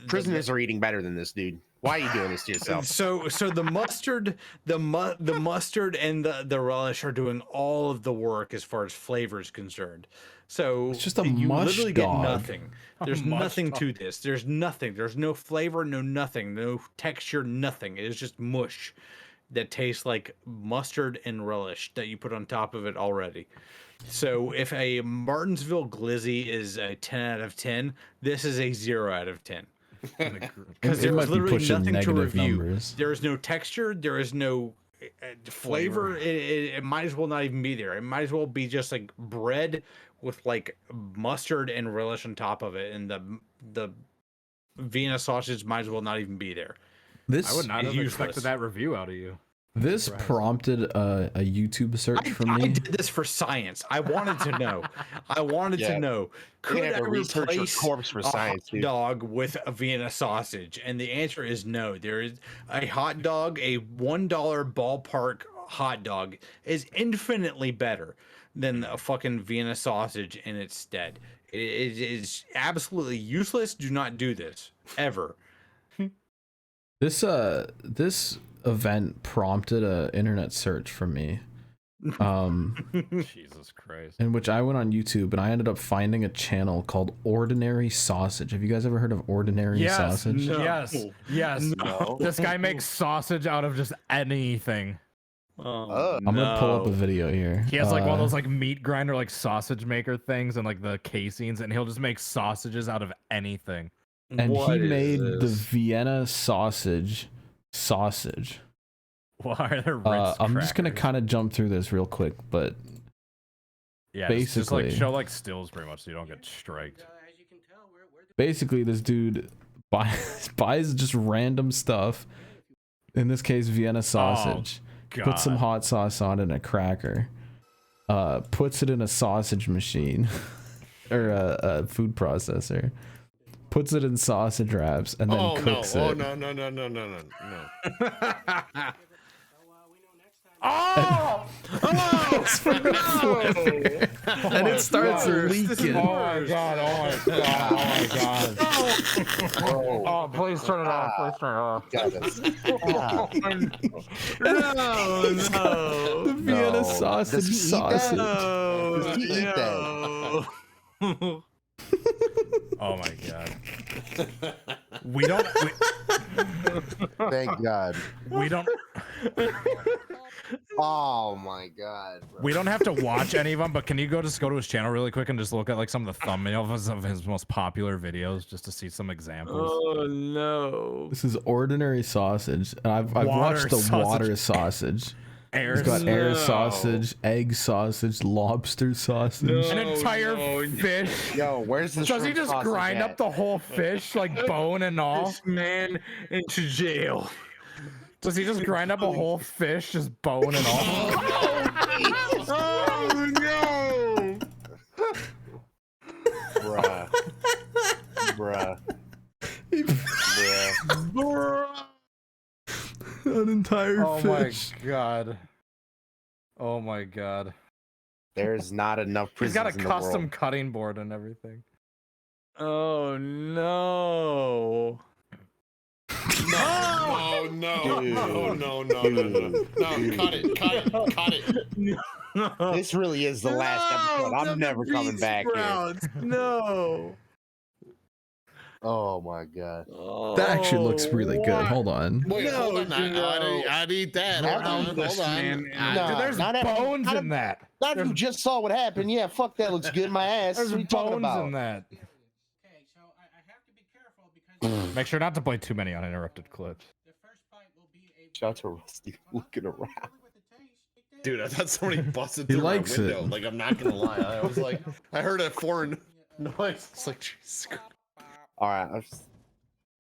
Prisoners are eating better than this, dude. Why are you doing this to yourself? So the mustard, the mustard and the relish are doing all of the work as far as flavor is concerned. So It's just a you mush literally dog. get nothing. There's mush nothing dog. to this. There's nothing. There's no flavor, no nothing, no texture, nothing. It is just mush that tastes like mustard and relish that you put on top of it already. So if a Martinsville Glizzy is a 10 out of 10, this is a 0 out of 10. Because It there's might be literally pushing nothing to negative review. numbers. There is no texture. There is no flavor. It might as well not even be there. It might as well be just like bread with like mustard and relish on top of it, and the Vienna sausage might as well not even be there. This I would not have useless. expected that review out of you. this prompted a YouTube search from I me. did this for science. I wanted to know. I wanted Yeah. to know. You Could can I have a researcher replace corpse for a science, hot dude. dog with a Vienna sausage? And the answer is no. There is a hot dog, a $1 ballpark hot dog is infinitely better than a fucking Vienna sausage in its stead. It is absolutely useless. Do not do this ever. This event prompted a internet search from me. Jesus Christ. in which I went on YouTube and I ended up finding a channel called Ordinary Sausage. Have you guys ever heard of Ordinary Sausage? Yes. No. This guy makes sausage out of just anything. Oh. I'm gonna pull up a video here. He has like one of those like meat grinder, like sausage maker things and like the casings, and he'll just make sausages out of anything. And What he is made the this? Vienna sausage. Why are there Ritz I'm just gonna crackers? kind of jump through this real quick, but just basically- like show like stills pretty much so you don't get striked. basically this dude buys just random stuff. In this case, Vienna sausage. Puts some God. hot sauce on it and a cracker. Puts it in a sausage machine or a food processor. Puts it in sausage wraps and then cooks it. Oh no. Oh! And it starts leaking. Oh my god! Oh, please turn it off. Please turn it off. The Vienna sausage. Does he eat that? Oh my god. We don't. Thank God. We don't. Oh my God. Bro. We don't have to watch any of them, but can you just go to his channel really quick and just look at like some of the thumbnails of his most popular videos just to see some examples? Oh no. This is Ordinary Sausage. And I've watched the water sausage. He's got air sausage, egg sausage, lobster sausage. An entire fish. Yo, where's the Does he shrimp just sausage grind at? up the whole fish, like bone and all? This man into jail. Does he just grind up a whole fish, just bone and all? Oh no. Bruh. Bruh. Bruh. An entire Oh fish. my god. Oh my god. There's not enough He's prisons got a in the custom world. cutting board and everything. Oh no. No, cut it. This really is the last episode. I'm never coming back here. No. Oh my God. That actually looks really good. Hold on. Wait, No, hold on. no. I'd eat that. Hold Hold on, on. Nah, Dude, there's not after- bones not in that. Not if you just saw what happened. Yeah, fuck that looks good in my ass. There's What are you talking bones about? in that. Make sure not to play too many uninterrupted clips. Shout out to Rusty looking around. Dude, I thought somebody busted He through my likes it. window. Like, I'm not gonna lie. I was like, I heard a foreign noise. It's like, Jesus Christ. All right,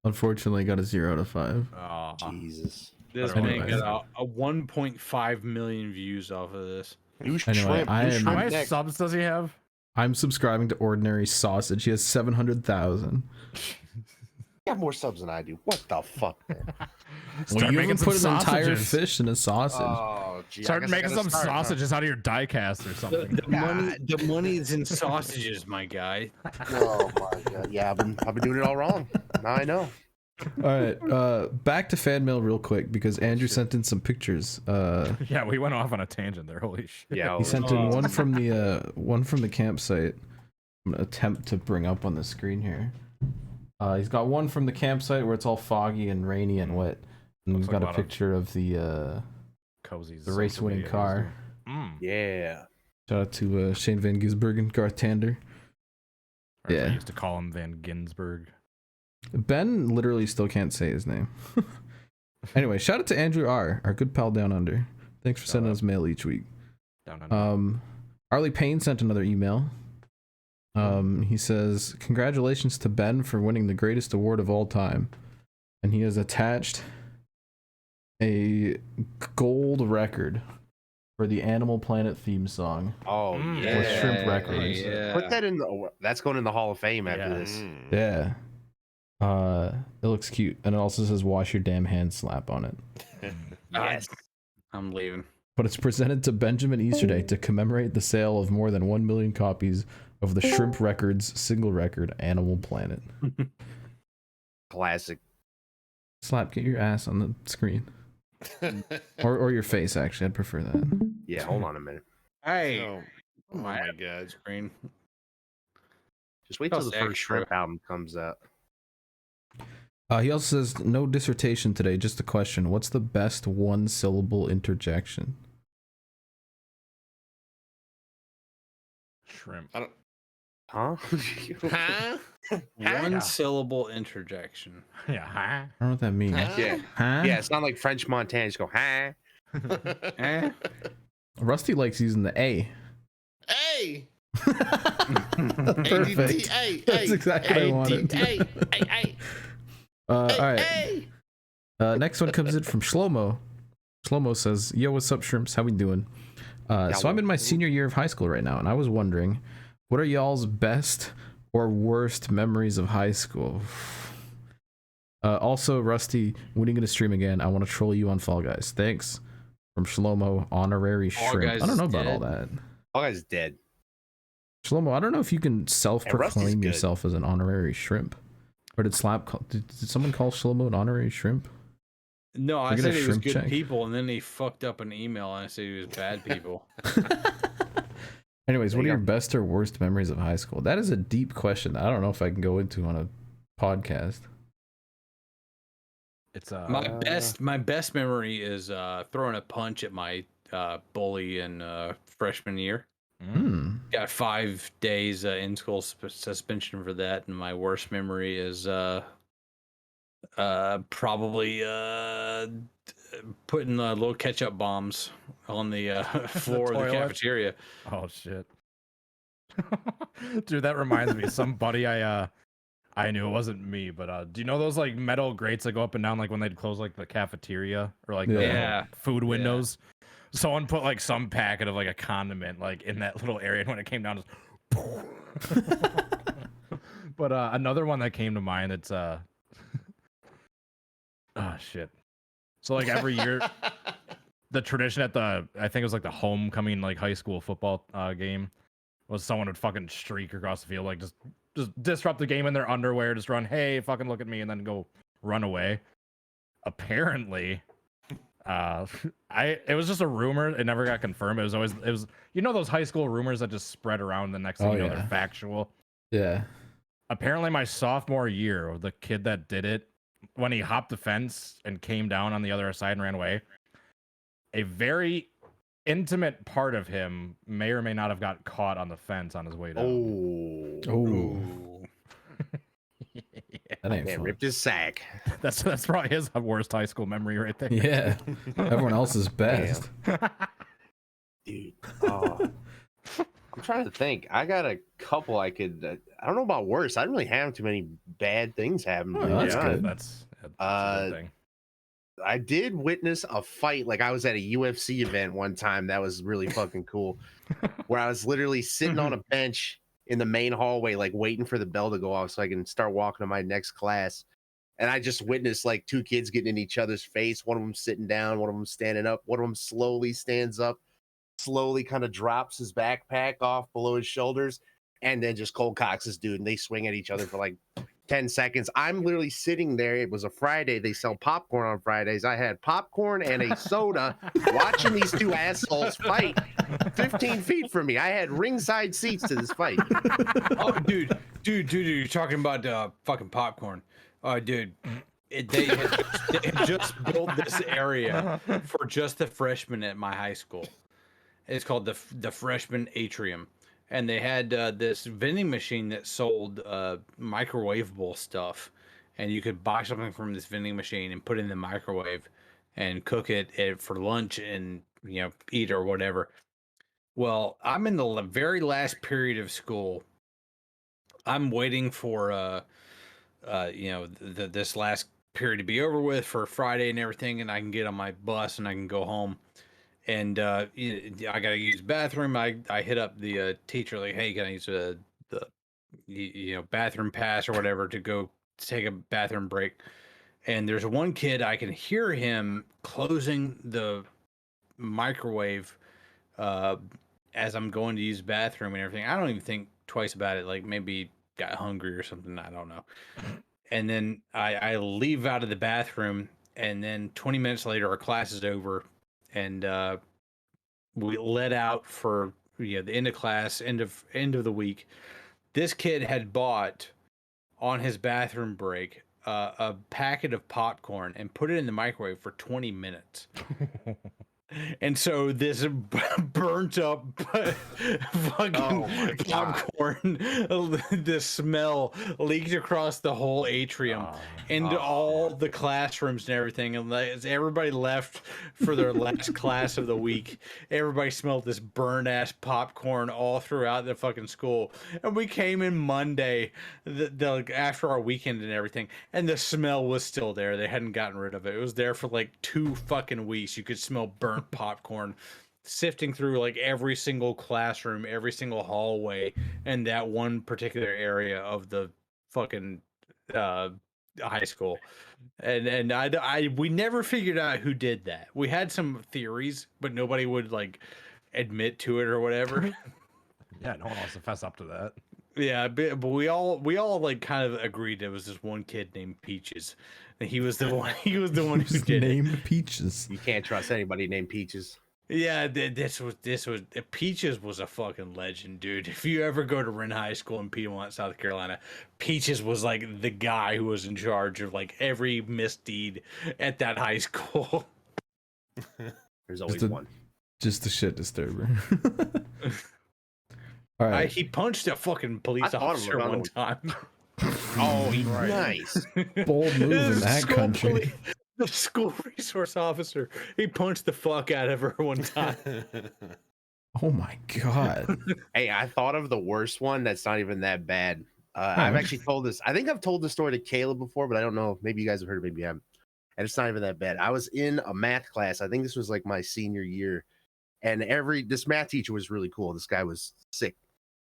Unfortunately, got a 0 out of 5. Oh, Jesus. This Anyway. man got a 1.5 million views off of this. New Anyway, shrimp. I New am- how shrimp many next. subs does he have? I'm subscribing to Ordinary Sausage. He has 700,000. You got more subs than I do. What the fuck, man? Start you making haven't some put an entire sausages. fish in a sausage. Oh, gee, I Start guess I making gotta some start, huh? sausages out of your die cast or something. The money's in sausages, my guy. Oh my God. Yeah, I've been doing it all wrong. Now I know. All right, back to fan mail real quick because Andrew sent in some pictures. Yeah, we went off on a tangent there. Holy shit. Yeah. He sent in one from the campsite. I'm gonna attempt to bring up on the screen here. He's got one from the campsite where it's all foggy and rainy and wet, and he's Looks like got a a lot of picture of the Cozy. race-winning car. Yeah. Shout out to Shane Van Gisbergen and Garth Tander. I Yeah. used to call him Van Ginsberg. Ben literally still can't say his name. Anyway, shout out to Andrew R, our good pal down under. Thanks for sending us mail each week. Down under. Arlie Payne sent another email. He says, "Congratulations to Ben for winning the greatest award of all time," and he has attached a gold record for the Animal Planet theme song. Oh yeah. With Shrimp Records. Put that in the. That's going in the Hall of Fame after Yeah. this. Yeah. It looks cute, and it also says "Wash your damn hands" slap on it. Yes. I'm leaving. But it's presented to Benjamin Easterday to commemorate the sale of more than 1 million copies of the Shrimp Records single record Animal Planet. Classic. Slap, get your ass on the screen. Or your face, actually. I'd prefer that. Yeah, hold on a minute. Hey, Oh my god. screen. Just wait till Plus the first extra. Shrimp album comes out. He also says no dissertation today, just a question. What's the best one-syllable interjection? Shrimp. I don't. Huh? Huh? One syllable interjection. Yeah. Huh? I don't know what that means. Huh? Yeah. Huh? Yeah, it's not like French Montana. Just go, huh? Eh? Rusty likes using the A. Hey. Perfect. Hey, That's exactly what I wanted. Hey. All right. Hey. Next one comes in from Shlomo. Shlomo says, "Yo, what's up, shrimps? How we doing? So I'm in my senior year of high school right now, and I was wondering, what are y'all's best or worst memories of high school? Also, Rusty, when are you gonna stream again? I want to troll you on Fall Guys. Thanks." From Shlomo, honorary Fall shrimp. Guys I don't know is about all dead. that. All guy's dead. Shlomo, I don't know if you can self-proclaim good. yourself as an honorary shrimp. Or did did someone call Shlomo an honorary shrimp? No, I We're gonna said he was shrimp good check. people, and then he fucked up an email and I said he was bad people. Anyways, There what are you your go. best or worst memories of high school? That is a deep question. I don't know if I can go into on a podcast. It's My best memory is throwing a punch at my bully in freshman year. Got 5 days in school suspension for that, and my worst memory is probably putting little ketchup bombs on the floor of the toilet? cafeteria. Oh shit. Dude, that reminds me. Somebody I knew, it wasn't me, but do you know those like metal grates that go up and down like when they'd close like the cafeteria or like the little Yeah. food windows? Someone put like some packet of like a condiment like in that little area, and when it came down, just but another one that came to mind, it's oh shit. So like every year the tradition at the, I think it was like the homecoming like high school football game, was someone would fucking streak across the field, like just disrupt the game in their underwear, just run, hey, fucking look at me, and then go run away. Apparently, it was just a rumor. It never got confirmed. It was those high school rumors that just spread around. The next thing they're factual. Yeah. Apparently, my sophomore year, the kid that did it, when he hopped the fence and came down on the other side and ran away, a very intimate part of him may or may not have got caught on the fence on his way down. Oh. That ain't Man, fun. ripped his sack. That's probably his worst high school memory right there. Yeah. Everyone else is best. Dude. Oh. I'm trying to think. I got a couple I could. I don't know about worse. I didn't really have too many bad things happen. Oh, that's good. That's a good thing. I did witness a fight. Like I was at a UFC event one time. That was really fucking cool. Where I was literally sitting on a bench in the main hallway, like waiting for the bell to go off so I can start walking to my next class. And I just witnessed like two kids getting in each other's face. One of them sitting down, one of them standing up. One of them slowly stands up, slowly kind of drops his backpack off below his shoulders, and then just cold cocks this dude. And they swing at each other for like 10 seconds. I'm literally sitting there. It was a Friday. They sell popcorn on Fridays. I had popcorn and a soda watching these two assholes fight 15 feet from me. I had ringside seats to this fight. Oh, dude, you're talking about fucking popcorn. Oh, dude, they had just built this area for just the freshmen at my high school. It's called the freshman atrium, and they had this vending machine that sold microwavable stuff, and you could buy something from this vending machine and put it in the microwave and cook it for lunch and eat or whatever. Well, I'm in the very last period of school. I'm waiting for this last period to be over with for Friday and everything, and I can get on my bus and I can go home. And I gotta use the bathroom. I hit up the teacher like, hey, can I use the bathroom pass or whatever to go take a bathroom break? And there's one kid, I can hear him closing the microwave as I'm going to use the bathroom and everything. I don't even think twice about it. Like maybe got hungry or something. I don't know. And then I leave out of the bathroom, and then 20 minutes later, our class is over, and we let out for the end of class, end of the week. This kid had bought on his bathroom break a packet of popcorn and put it in the microwave for 20 minutes. And so this burnt up fucking popcorn, the smell leaked across the whole atrium into all the classrooms and everything. And as everybody left for their last class of the week, everybody smelled this burnt ass popcorn all throughout the fucking school. And we came in Monday, after our weekend and everything, and the smell was still there. They hadn't gotten rid of it. It was there for like 2 fucking weeks. You could smell burnt popcorn sifting through like every single classroom, every single hallway, and that one particular area of the fucking high school. And we never figured out who did that. We had some theories, but nobody would like admit to it or whatever. Yeah, no one wants to fess up to that. Yeah, but we all like kind of agreed there was this one kid named Peaches. And he was the one who did named Peaches. You can't trust anybody named Peaches. Yeah, this was Peaches was a fucking legend, dude. If you ever go to Wren High School in Piedmont, South Carolina, Peaches was like the guy who was in charge of like every misdeed at that high school. There's always one. Just a shit disturber. All right. He punched a fucking police officer one time. Oh, nice. Bold move in that country. The school resource officer, he punched the fuck out of her one time. Oh my god. Hey, I thought of the worst one that's not even that bad. I've actually told this. I think I've told this story to Caleb before, but I don't know. Maybe you guys have heard it, maybe you haven't. And it's not even that bad. I was in a math class. I think this was like my senior year. And this math teacher was really cool. This guy was sick.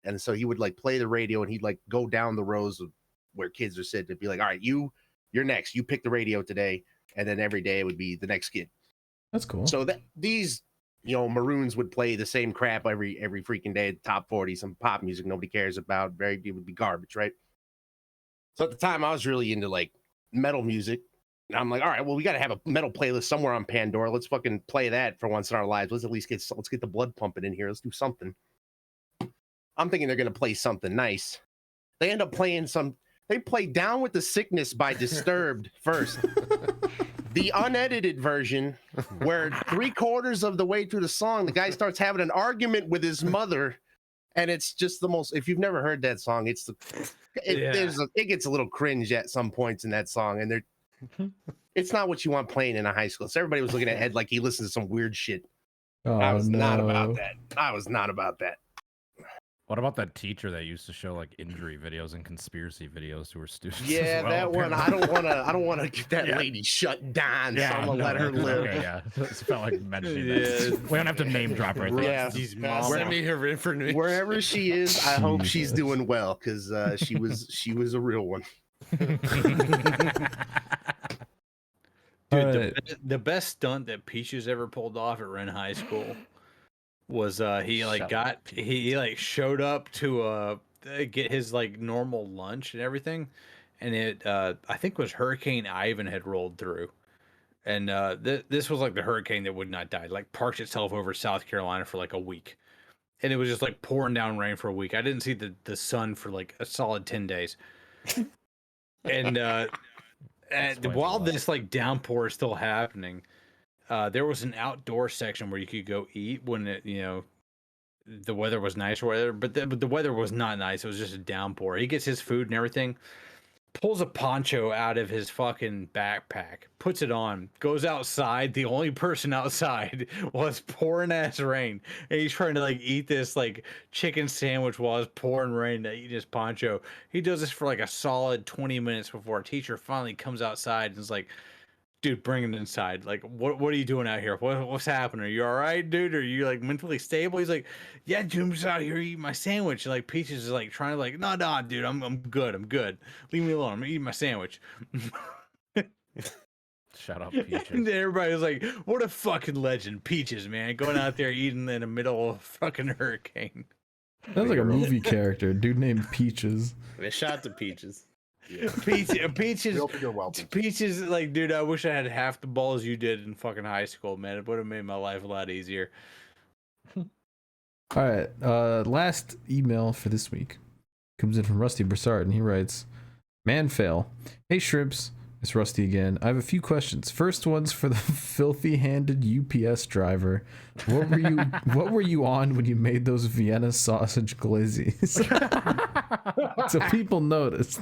And so he would like play the radio and he'd like go down the rows of where kids are sitting and be like, all right, you're next. You pick the radio today. And then every day it would be the next kid. That's cool. So these, Maroons would play the same crap every freaking day. Top 40, some pop music nobody cares about. It would be garbage, right? So at the time I was really into like metal music. And I'm like, all right, well, we got to have a metal playlist somewhere on Pandora. Let's fucking play that for once in our lives. Let's at least get the blood pumping in here. Let's do something. I'm thinking they're going to play something nice. They end up playing they play Down with the Sickness by Disturbed first. The unedited version, where 3/4 of the way through the song, the guy starts having an argument with his mother. And it's just the most, if you've never heard that song, it gets a little cringe at some points in that song. And it's not what you want playing in a high school. So everybody was looking at Ed like he listened to some weird shit. I was not about that. I was not about that. What about that teacher that used to show like injury videos and conspiracy videos to her students? Yeah, that one. I don't want to get that lady shut down. So I'm gonna let her live. Okay, yeah, it felt like mentioning that. We don't have to name drop right there. Yeah, Send me her information. Wherever she is, I hope she's doing well because she was a real one. Dude, the best stunt that Peaches ever pulled off at Wren High School was he showed up to get his like normal lunch and everything, and it I think was Hurricane Ivan had rolled through, and this was like the hurricane that would not die, like parked itself over South Carolina for like a week, and it was just like pouring down rain for a week. I didn't see the sun for like a solid 10 days, and while this like downpour is still happening, there was an outdoor section where you could go eat when the weather was nice or whatever, but the weather was not nice. It was just a downpour. He gets his food and everything, pulls a poncho out of his fucking backpack, puts it on, goes outside. The only person outside was pouring ass rain, and he's trying to like eat this like chicken sandwich while it's pouring rain to eat his poncho. He does this for like a solid 20 minutes before a teacher finally comes outside and is like, dude, bring it inside. Like, what are you doing out here? What's happening? Are you all right, dude? Are you like mentally stable? He's like, yeah, dude, I'm just out here eating my sandwich. And, like, Peaches is like trying to like, no, dude, I'm good. Leave me alone. I'm eating my sandwich. Shut up, Peaches. And everybody was like, what a fucking legend, Peaches, man, going out there eating in the middle of a fucking hurricane. Sounds like a movie character, dude named Peaches. They shot to Peaches. Yeah. Peaches, like, dude, I wish I had half the balls you did in fucking high school, man. It would have made my life a lot easier. All right. Last email for this week comes in from Rusty Broussard, and he writes, "Man fail. Hey Shrimps, it's Rusty again. I have a few questions. First one's for the filthy-handed UPS driver. What were you on when you made those Vienna sausage glizzies?" So people noticed.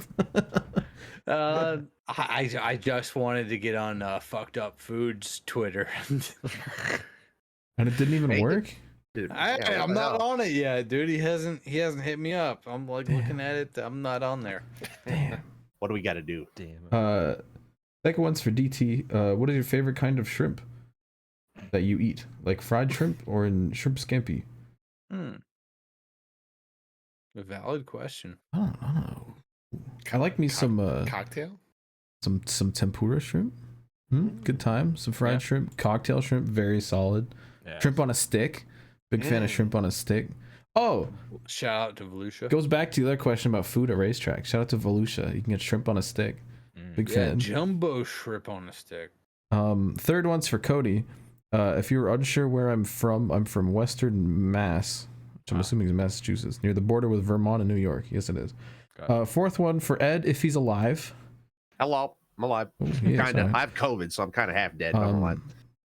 I just wanted to get on Fucked Up Foods Twitter. And it didn't even work? Dude, I'm not on it yet, dude. He hasn't hit me up. I'm like looking at it. I'm not on there. Damn. What do we got to do? Damn. Second one's for DT. What is your favorite kind of shrimp that you eat? Like fried shrimp or in shrimp scampi? A valid question. I don't know. I like me some cocktail. Some tempura shrimp. Good time. Some fried shrimp, cocktail shrimp, very solid. Yeah. Shrimp on a stick. Big fan of shrimp on a stick. Oh, shout out to Volusia. Goes back to the other question about food at racetrack. Shout out to Volusia. You can get shrimp on a stick. Big fan. Jumbo shrimp on a stick. Third one's for Cody. If you're unsure where I'm from Western Mass, which I'm assuming is Massachusetts, near the border with Vermont and New York. Yes, it is. Fourth one for Ed, if he's alive. Hello, I'm alive. Kind of. I have COVID, so I'm kind of half dead. But I'm alive.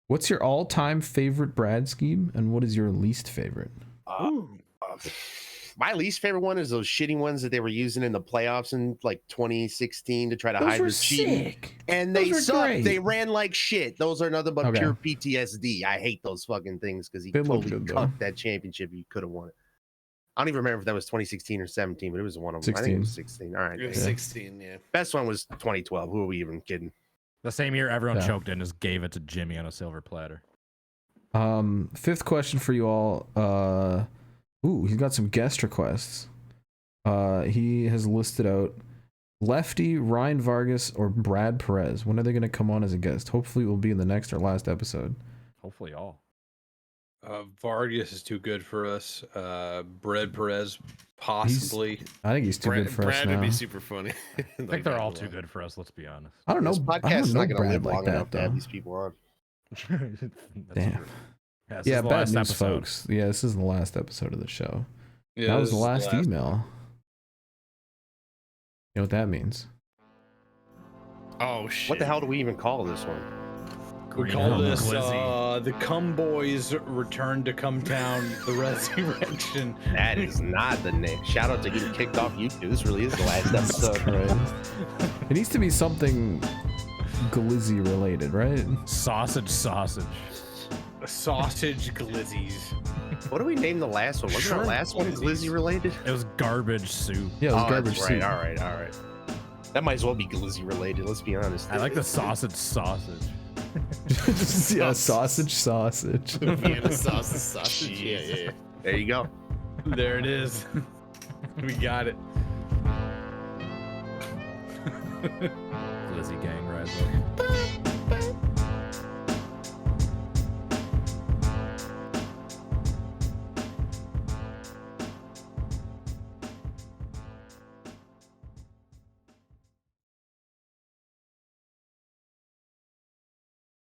What's your all-time favorite Brad scheme, and what is your least favorite? My least favorite one is those shitty ones that they were using in the playoffs in like 2016 to try to hide the cheating. And they sucked. Great. They ran like shit. Those are nothing but pure PTSD. I hate those fucking things because he totally cucked that championship. You could have won it. I don't even remember if that was 2016 or 17, but it was one of them. 16. I think it was 16. All right. It was 16, yeah. Best one was 2012. Who are we even kidding? The same year everyone choked and just gave it to Jimmy on a silver platter. Fifth question for you all. He's got some guest requests. He has listed out Lefty, Ryan Vargas, or Brad Perez. When are they going to come on as a guest? Hopefully it will be in the next or last episode. Hopefully all. Vargas is too good for us. Brad Perez, possibly. I think he's too good for us now. Brad would be super funny. I think they're all too good for us, let's be honest. I don't know. This podcast is not going to live long that, enough to have these people on. Damn. Yeah, bad news, folks. Yeah, this is the last episode of the show. Yeah, that was the last email. You know what that means? Oh, shit. What the hell do we even call this one? We call this the Cum Boys Return to Cum Town, the Resurrection. That is not the name. Shout out to getting kicked off YouTube. This really is the last episode. Right? It needs to be something glizzy related, right? Sausage. Sausage glizzies. What do we name the last one? Wasn't the last one glizzy related? It was garbage soup. Yeah, it was garbage soup. All right. That might as well be glizzy related. Let's be honest. I like the sausage. Yeah, sausage. Vienna sausage. Yeah. There you go. There it is. We got it. Glizzy gang rise up.